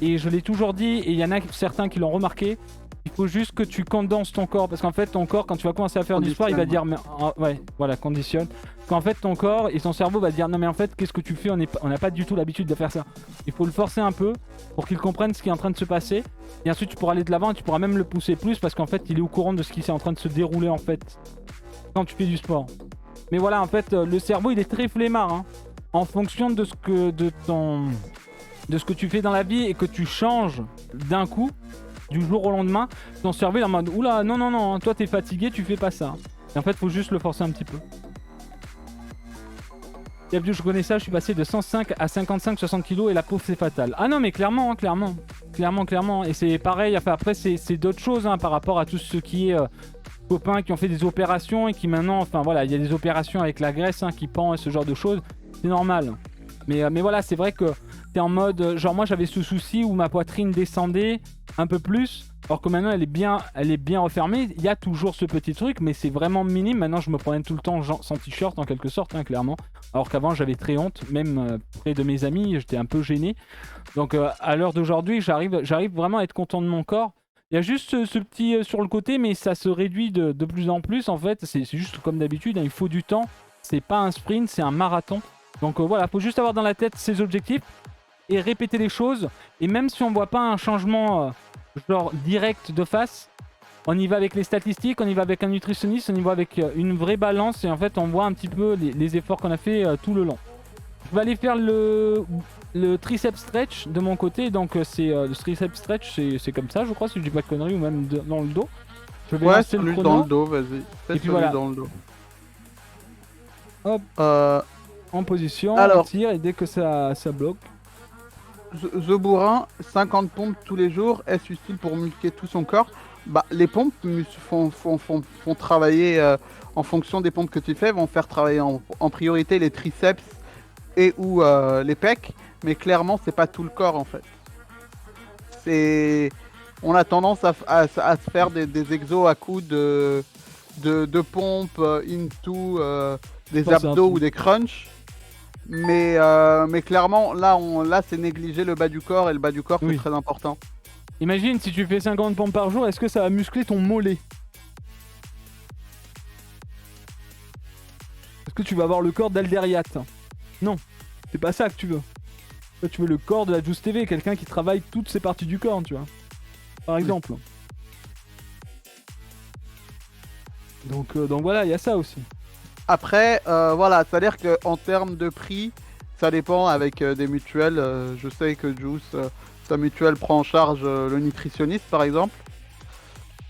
Et je l'ai toujours dit, et il y en a certains qui l'ont remarqué. Il faut juste que tu condenses ton corps. Parce qu'en fait, ton corps, quand tu vas commencer à faire du sport, il va dire, mais, ouais, voilà, conditionne. Qu'en fait, ton corps et ton cerveau va dire, non mais en fait, qu'est-ce que tu fais? On n'a pas du tout l'habitude de faire ça. Il faut le forcer un peu pour qu'il comprenne ce qui est en train de se passer. Et ensuite, tu pourras aller de l'avant et tu pourras même le pousser plus parce qu'en fait, il est au courant de ce qui est en train de se dérouler en fait. Quand tu fais du sport. Mais voilà, en fait, le cerveau, il est très flemmard. Hein. En fonction de ce que tu fais dans la vie et que tu changes d'un coup, du jour au lendemain, ton cerveau il est en mode oula, non, non, non, toi t'es fatigué, tu fais pas ça. Et en fait, faut juste le forcer un petit peu. Bienvenue, je connais ça, je suis passé de 105 à 55-60 kg et la pauvre c'est fatal. Ah non, mais clairement, hein, clairement. Et c'est pareil, enfin, après, c'est d'autres choses hein, par rapport à tout ce qui est. Copains qui ont fait des opérations et qui maintenant, enfin voilà, il y a des opérations avec la graisse hein, qui pend et ce genre de choses, c'est normal. Mais voilà, c'est vrai que T'es en mode, genre moi j'avais ce souci où ma poitrine descendait un peu plus, alors que maintenant elle est bien refermée. Il y a toujours ce petit truc, mais c'est vraiment minime. Maintenant je me promène tout le temps sans t-shirt en quelque sorte, hein, clairement. Alors qu'avant j'avais très honte, même près de mes amis, j'étais un peu gêné. Donc à l'heure d'aujourd'hui, j'arrive vraiment à être content de mon corps. Il y a juste ce petit sur le côté, mais ça se réduit de plus en plus en fait. C'est juste comme d'habitude, hein, il faut du temps. C'est pas un sprint, c'est un marathon. Donc voilà, faut juste avoir dans la tête ses objectifs et répéter les choses. Et même si on voit pas un changement genre direct de face, on y va avec les statistiques, on y va avec un nutritionniste, on y va avec une vraie balance. Et en fait, on voit un petit peu les efforts qu'on a fait tout le long. Je vais aller faire le triceps stretch de mon côté. Donc le triceps stretch, c'est comme ça, je crois, si je dis pas de conneries, ou même dans le dos. Je vais lancer le celui chrono. dans le dos, vas-y. Fais Et puis celui voilà. dans le dos. Hop. En position, Alors, on tire et dès que ça bloque. The Bourrin, 50 pompes tous les jours, est-ce utile pour muscler tout son corps? Bah, les pompes font travailler, en fonction des pompes que tu fais, vont faire travailler en priorité les triceps et ou les pecs, mais clairement, c'est pas tout le corps en fait. On a tendance à se faire des exos à coups de pompes into des Ça, c'est un abdos truc. ou des crunchs. Mais clairement, là c'est négliger le bas du corps, et le bas du corps Oui. c'est très important. Imagine si tu fais 50 pompes par jour, est-ce que ça va muscler ton mollet? Est-ce que tu vas avoir le corps d'Alderiat? Non, c'est pas ça que tu veux. Toi, tu veux le corps de la Juice TV, quelqu'un qui travaille toutes ses parties du corps, tu vois. Par exemple. Donc voilà, il y a ça aussi. Après, voilà, c'est-à-dire qu'en termes de prix, ça dépend avec des mutuelles. Je sais que Juice, sa mutuelle prend en charge le nutritionniste par exemple.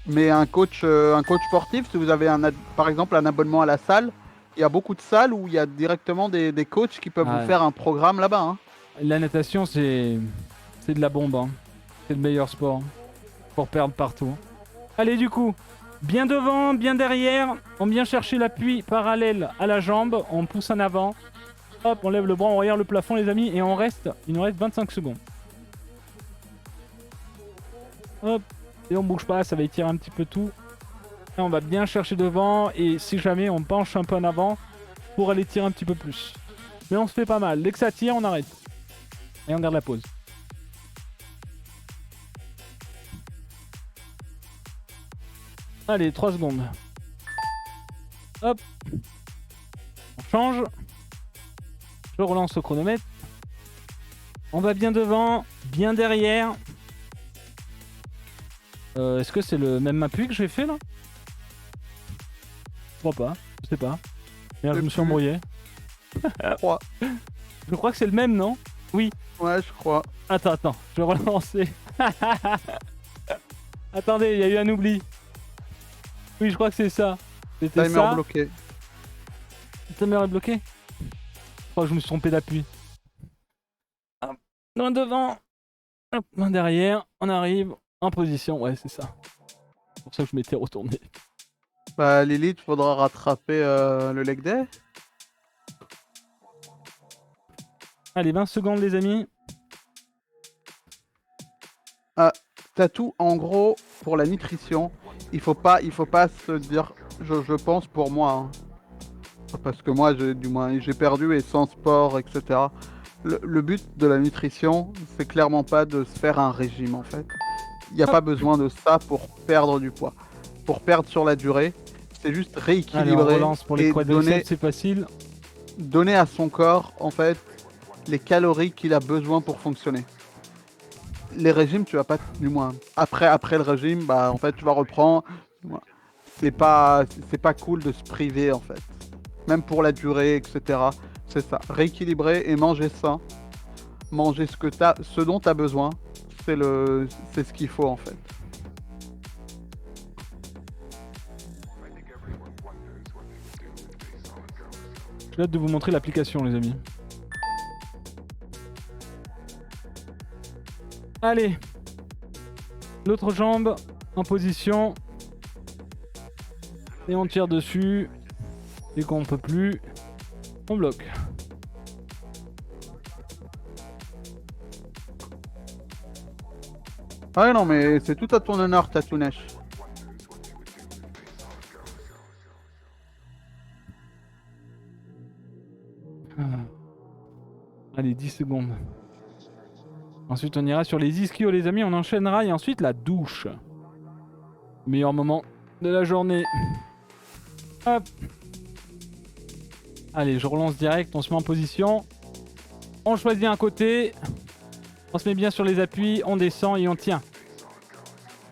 Mais un coach sportif, si vous avez par exemple un abonnement à la salle, il y a beaucoup de salles où il y a directement des coachs qui peuvent Ouais. vous faire un programme là-bas. Hein. La natation, c'est de la bombe. Hein. C'est le meilleur sport. Pour perdre partout. Allez, du coup, bien devant, bien derrière. On vient chercher l'appui parallèle à la jambe. On pousse en avant. Hop, on lève le bras, on regarde le plafond, les amis. Et il nous reste 25 secondes. Hop. Et on bouge pas, ça va étirer un petit peu tout. Et on va bien chercher devant. Et si jamais on penche un peu en avant pour aller tirer un petit peu plus. Mais on se fait pas mal. Dès que ça tire, on arrête. Et on garde la pause. Allez, 3 secondes. Hop. On change. Je relance le chronomètre. On va bien devant, bien derrière. Est-ce que c'est le même appui que j'ai fait là? Je crois pas, je sais pas. Merde, je me suis embrouillé. Je crois. Je crois que c'est le même, non? Oui. Ouais, je crois. Attends, je vais relancer. Attendez, il y a eu un oubli. Oui, je crois que c'est ça. C'était Timer ça. bloqué. Le timer est bloqué. Je crois que je me suis trompé d'appui. Hop, loin devant. Hop, loin derrière. On arrive en position. Ouais, c'est ça. C'est pour ça que je m'étais retourné. Bah, Lilith, faudra rattraper le leg day. Allez, 20 secondes, les amis. T'as tout, en gros, pour la nutrition. Il faut pas se dire, je pense pour moi, hein. Parce que moi, j'ai perdu et sans sport, etc. Le but de la nutrition, c'est clairement pas de se faire un régime en fait. Il n'y a pas besoin de ça pour perdre du poids. Pour perdre sur la durée, c'est juste Allez, on rééquilibrer relance pour les et quadriceps, c'est facile. donner à son corps en fait les calories qu'il a besoin pour fonctionner. Les régimes, tu vas pas, du moins après le régime, bah en fait tu vas reprendre. C'est pas cool de se priver en fait. Même pour la durée, etc. C'est ça. Rééquilibrer et manger sain. Manger ce dont tu as besoin. C'est ce qu'il faut en fait. J'ai hâte de vous montrer l'application, les amis. Allez. L'autre jambe en position. Et on tire dessus. Dès qu'on ne peut plus, on bloque. Ouais, non, mais c'est tout à ton honneur, Tatounesh. Ah. Allez, 10 secondes. Ensuite, on ira sur les ischios, les amis. On enchaînera et ensuite la douche. Meilleur moment de la journée. Hop. Allez, je relance direct. On se met en position. On choisit un côté. On se met bien sur les appuis. On descend et on tient.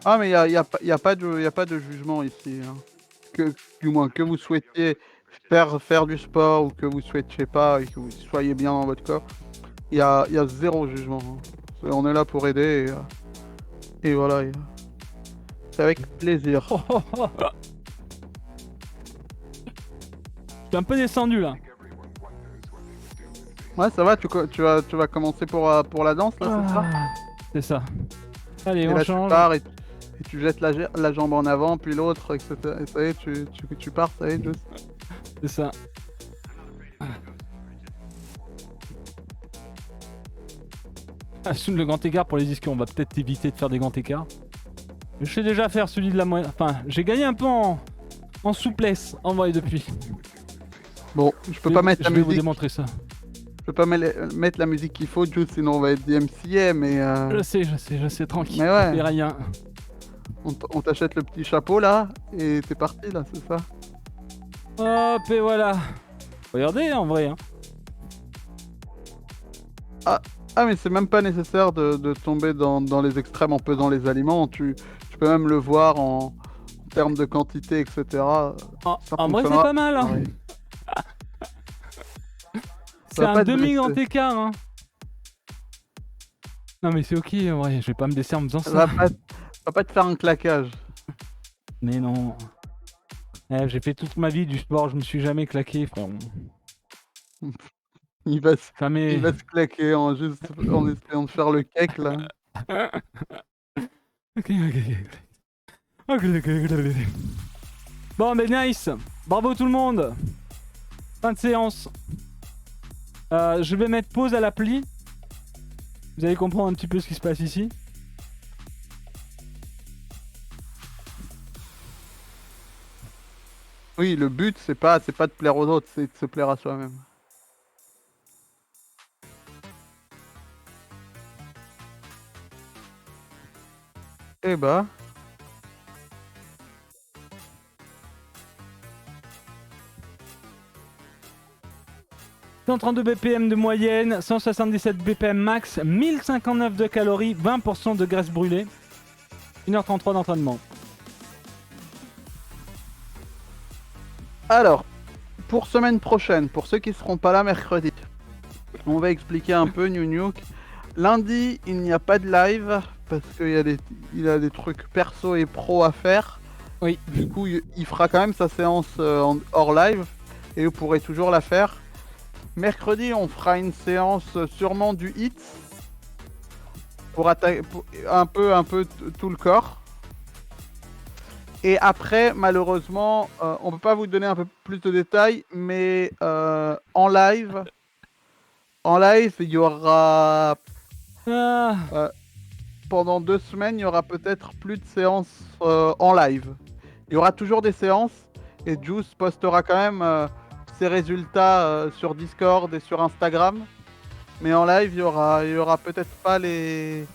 Ah, mais y a pas de jugement ici. Hein. Du moins, que vous souhaitiez faire du sport ou que vous souhaitiez pas et que vous soyez bien dans votre corps, y a zéro jugement. Hein. On est là pour aider et voilà. C'est avec plaisir. Oh, oh, oh. Je suis un peu descendu là. Ouais, ça va, tu vas commencer pour la danse là, c'est ça? C'est ça. Allez, Et on là, change. tu pars et tu jettes la jambe en avant, puis l'autre, etc. Et ça y est, tu pars, ça y est, juste. C'est ça. Assume le grand écart pour les ischios. On va peut-être éviter de faire des grands écarts. Je sais déjà faire celui de la moyenne. Enfin, j'ai gagné un peu en souplesse en vrai depuis. Bon, je peux pas mettre la Je vais vous musique. démontrer ça. Je peux pas mettre la musique qu'il faut, juste, sinon on va être DMCA, mais Je sais, tranquille. Mais ouais. Fais rien. on t'achète le petit chapeau là, et t'es parti là, c'est ça? Hop, et voilà. Regardez, en vrai. Hein. Ah, mais c'est même pas nécessaire de tomber dans les extrêmes en pesant les aliments, tu peux même le voir en termes de quantité, etc. Ça En vrai, c'est fonctionnera pas mal. Hein. pareil. C'est Ça va un pas te demi-grand blesser. écart. Hein. Non, mais c'est ok, en vrai. Je vais pas me blesser en me faisant Ça ça. va pas te faire un claquage. Mais non. J'ai fait toute ma vie du sport, je me suis jamais claqué, frère. Il va se, Jamais. il va se claquer en essayant de faire le cake là. Ok. Bon, mais nice. Bravo tout le monde. Fin de séance. Je vais mettre pause à l'appli. Vous allez comprendre un petit peu ce qui se passe ici. Oui, le but c'est pas de plaire aux autres, c'est de se plaire à soi-même. Eh bah, 132 BPM de moyenne, 177 BPM max, 1059 de calories, 20% de graisse brûlée, 1h33 d'entraînement. alors, pour semaine prochaine, pour ceux qui seront pas là mercredi, on va expliquer un peu New Nuke. Lundi, il n'y a pas de live parce qu'il a des trucs perso et pro à faire. Oui. Du coup, il fera quand même sa séance hors live et vous pourrez toujours la faire. Mercredi, on fera une séance sûrement du hit pour attaquer un peu tout le corps. Et après, malheureusement, on peut pas vous donner un peu plus de détails, mais en live, il y aura Ah, pendant 2 semaines, il y aura peut-être plus de séances en live. Il y aura toujours des séances et Juice postera quand même ses résultats sur Discord et sur Instagram. Mais en live, il y aura peut-être pas les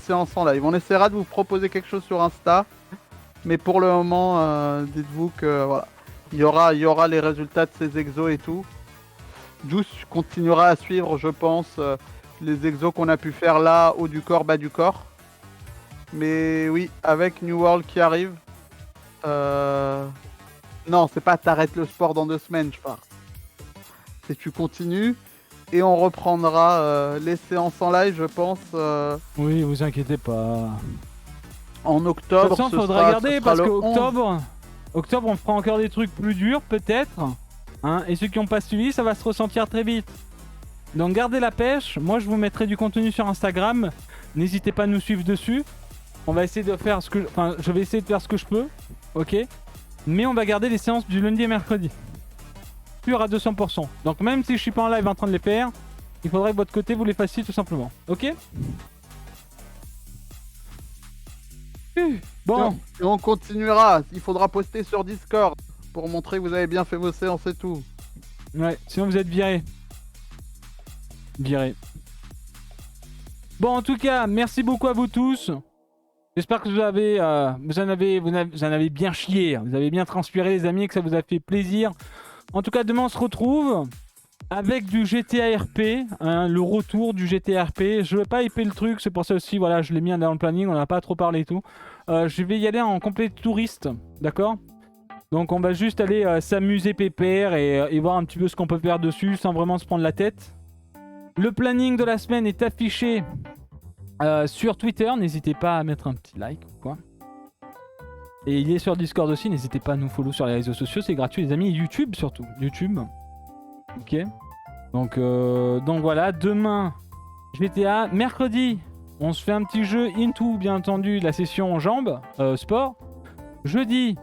séances en live. On essaiera de vous proposer quelque chose sur Insta. Mais pour le moment, dites-vous que voilà, il y aura les résultats de ces exos et tout. Juice continuera à suivre, je pense, les exos qu'on a pu faire là, haut du corps, bas du corps. Mais oui, avec New World qui arrive, non, c'est pas t'arrêtes le sport dans 2 semaines, je pars. C'est tu continues et on reprendra les séances en live, je pense, oui, vous inquiétez pas. en De octobre. toute façon, ce faudra sera- regarder ce sera parce le qu'octobre, octobre, on fera encore des trucs plus durs, peut-être. Hein, et ceux qui n'ont pas suivi, ça va se ressentir très vite. Donc gardez la pêche. Moi, je vous mettrai du contenu sur Instagram. N'hésitez pas à nous suivre dessus. On va essayer de faire je vais essayer de faire ce que je peux, ok. Mais on va garder les séances du lundi et mercredi. Sûr à 200%. Donc même si je suis pas en live en train de les faire, il faudrait que de votre côté vous les fassiez tout simplement, ok. Bon, Et on continuera. Il faudra poster sur Discord pour montrer que vous avez bien fait vos séances et tout. ouais, sinon vous êtes viré. Viré. Bon, en tout cas, merci beaucoup à vous tous. J'espère que vous en avez bien chié. Vous avez bien transpiré, les amis, que ça vous a fait plaisir. En tout cas, demain, on se retrouve avec du GTA RP, hein, le retour du GTA RP. Je ne vais pas hyper le truc, c'est pour ça aussi, voilà, je l'ai mis dans le planning, on n'a pas trop parlé et tout. Je vais y aller en complet touriste, d'accord? Donc on va juste aller s'amuser pépère et voir un petit peu ce qu'on peut faire dessus sans vraiment se prendre la tête. Le planning de la semaine est affiché sur Twitter, n'hésitez pas à mettre un petit like ou quoi. Et il est sur Discord aussi, n'hésitez pas à nous follow sur les réseaux sociaux, c'est gratuit les amis, YouTube surtout, YouTube. Ok. Donc voilà, demain GTA, mercredi on se fait un petit jeu into bien entendu, la session en jambes, sport. Jeudi,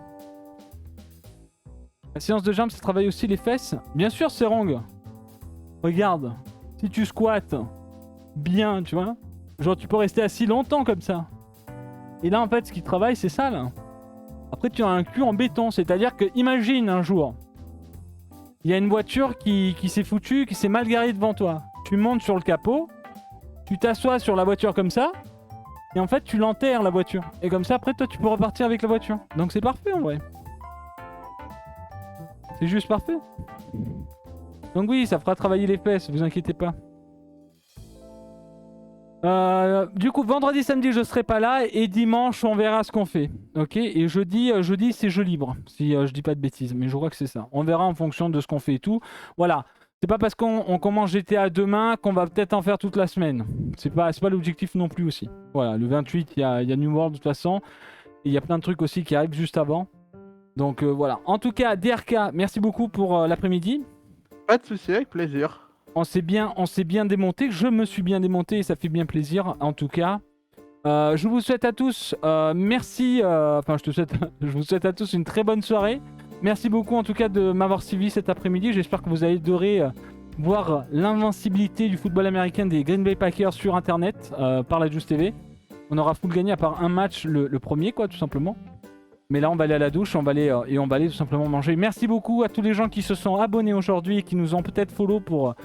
la séance de jambes ça travaille aussi les fesses. Bien sûr c'est wrong. Regarde, si tu squattes bien, tu vois. Genre tu peux rester assis longtemps comme ça. Et là en fait ce qui travaille c'est ça là. Après tu as un cul en béton, c'est-à-dire que imagine un jour, il y a une voiture qui s'est foutue, qui s'est mal garée devant toi. Tu montes sur le capot, tu t'assois sur la voiture comme ça, et en fait tu l'enterres la voiture. Et comme ça après toi tu peux repartir avec la voiture. Donc c'est parfait en vrai. C'est juste parfait. Donc oui, ça fera travailler les fesses, vous inquiétez pas. Du coup, vendredi, samedi, je serai pas là. Et dimanche, on verra ce qu'on fait. Ok. Et jeudi c'est jeu libre. Si je dis pas de bêtises. Mais je crois que c'est ça. On verra en fonction de ce qu'on fait et tout. Voilà. C'est pas parce qu'on commence GTA demain qu'on va peut-être en faire toute la semaine. C'est pas l'objectif non plus aussi. Voilà. Le 28, il y a New World de toute façon. Et il y a plein de trucs aussi qui arrivent juste avant. Donc voilà. En tout cas, DRK, merci beaucoup pour l'après-midi. Pas de souci, avec plaisir. On s'est bien démonté, je me suis bien démonté et ça fait bien plaisir en tout cas. Je vous souhaite à tous, merci, je vous souhaite à tous une très bonne soirée. Merci beaucoup en tout cas de m'avoir suivi cet après-midi. J'espère que vous avez adoré voir l'invincibilité du football américain des Green Bay Packers sur internet par la Juice TV. On aura full gagné à part un match, le premier quoi tout simplement. Mais là on va aller à la douche, on va aller tout simplement manger. Merci beaucoup à tous les gens qui se sont abonnés aujourd'hui et qui nous ont peut-être follow pour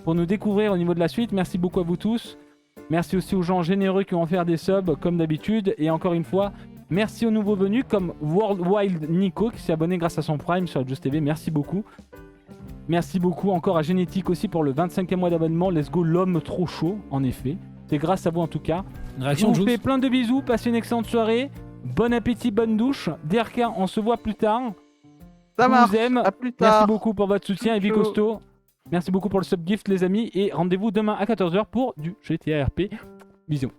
nous découvrir au niveau de la suite. Merci beaucoup à vous tous. Merci aussi aux gens généreux qui vont faire des subs comme d'habitude. Et encore une fois, merci aux nouveaux venus comme World Wild Nico qui s'est abonné grâce à son Prime sur Just TV. Merci beaucoup. Merci beaucoup encore à Génétique aussi pour le 25e mois d'abonnement. Let's go l'homme trop chaud en effet. C'est grâce à vous en tout cas. Je vous fais plein de bisous, passez une excellente soirée. Bon appétit, bonne douche. DRK, on se voit plus tard. Ça marche. Je vous aime. À plus tard. Merci beaucoup pour votre soutien et vie costaud. Merci beaucoup pour le sub gift les amis. Et rendez-vous demain à 14h pour du GTA RP. Bisous.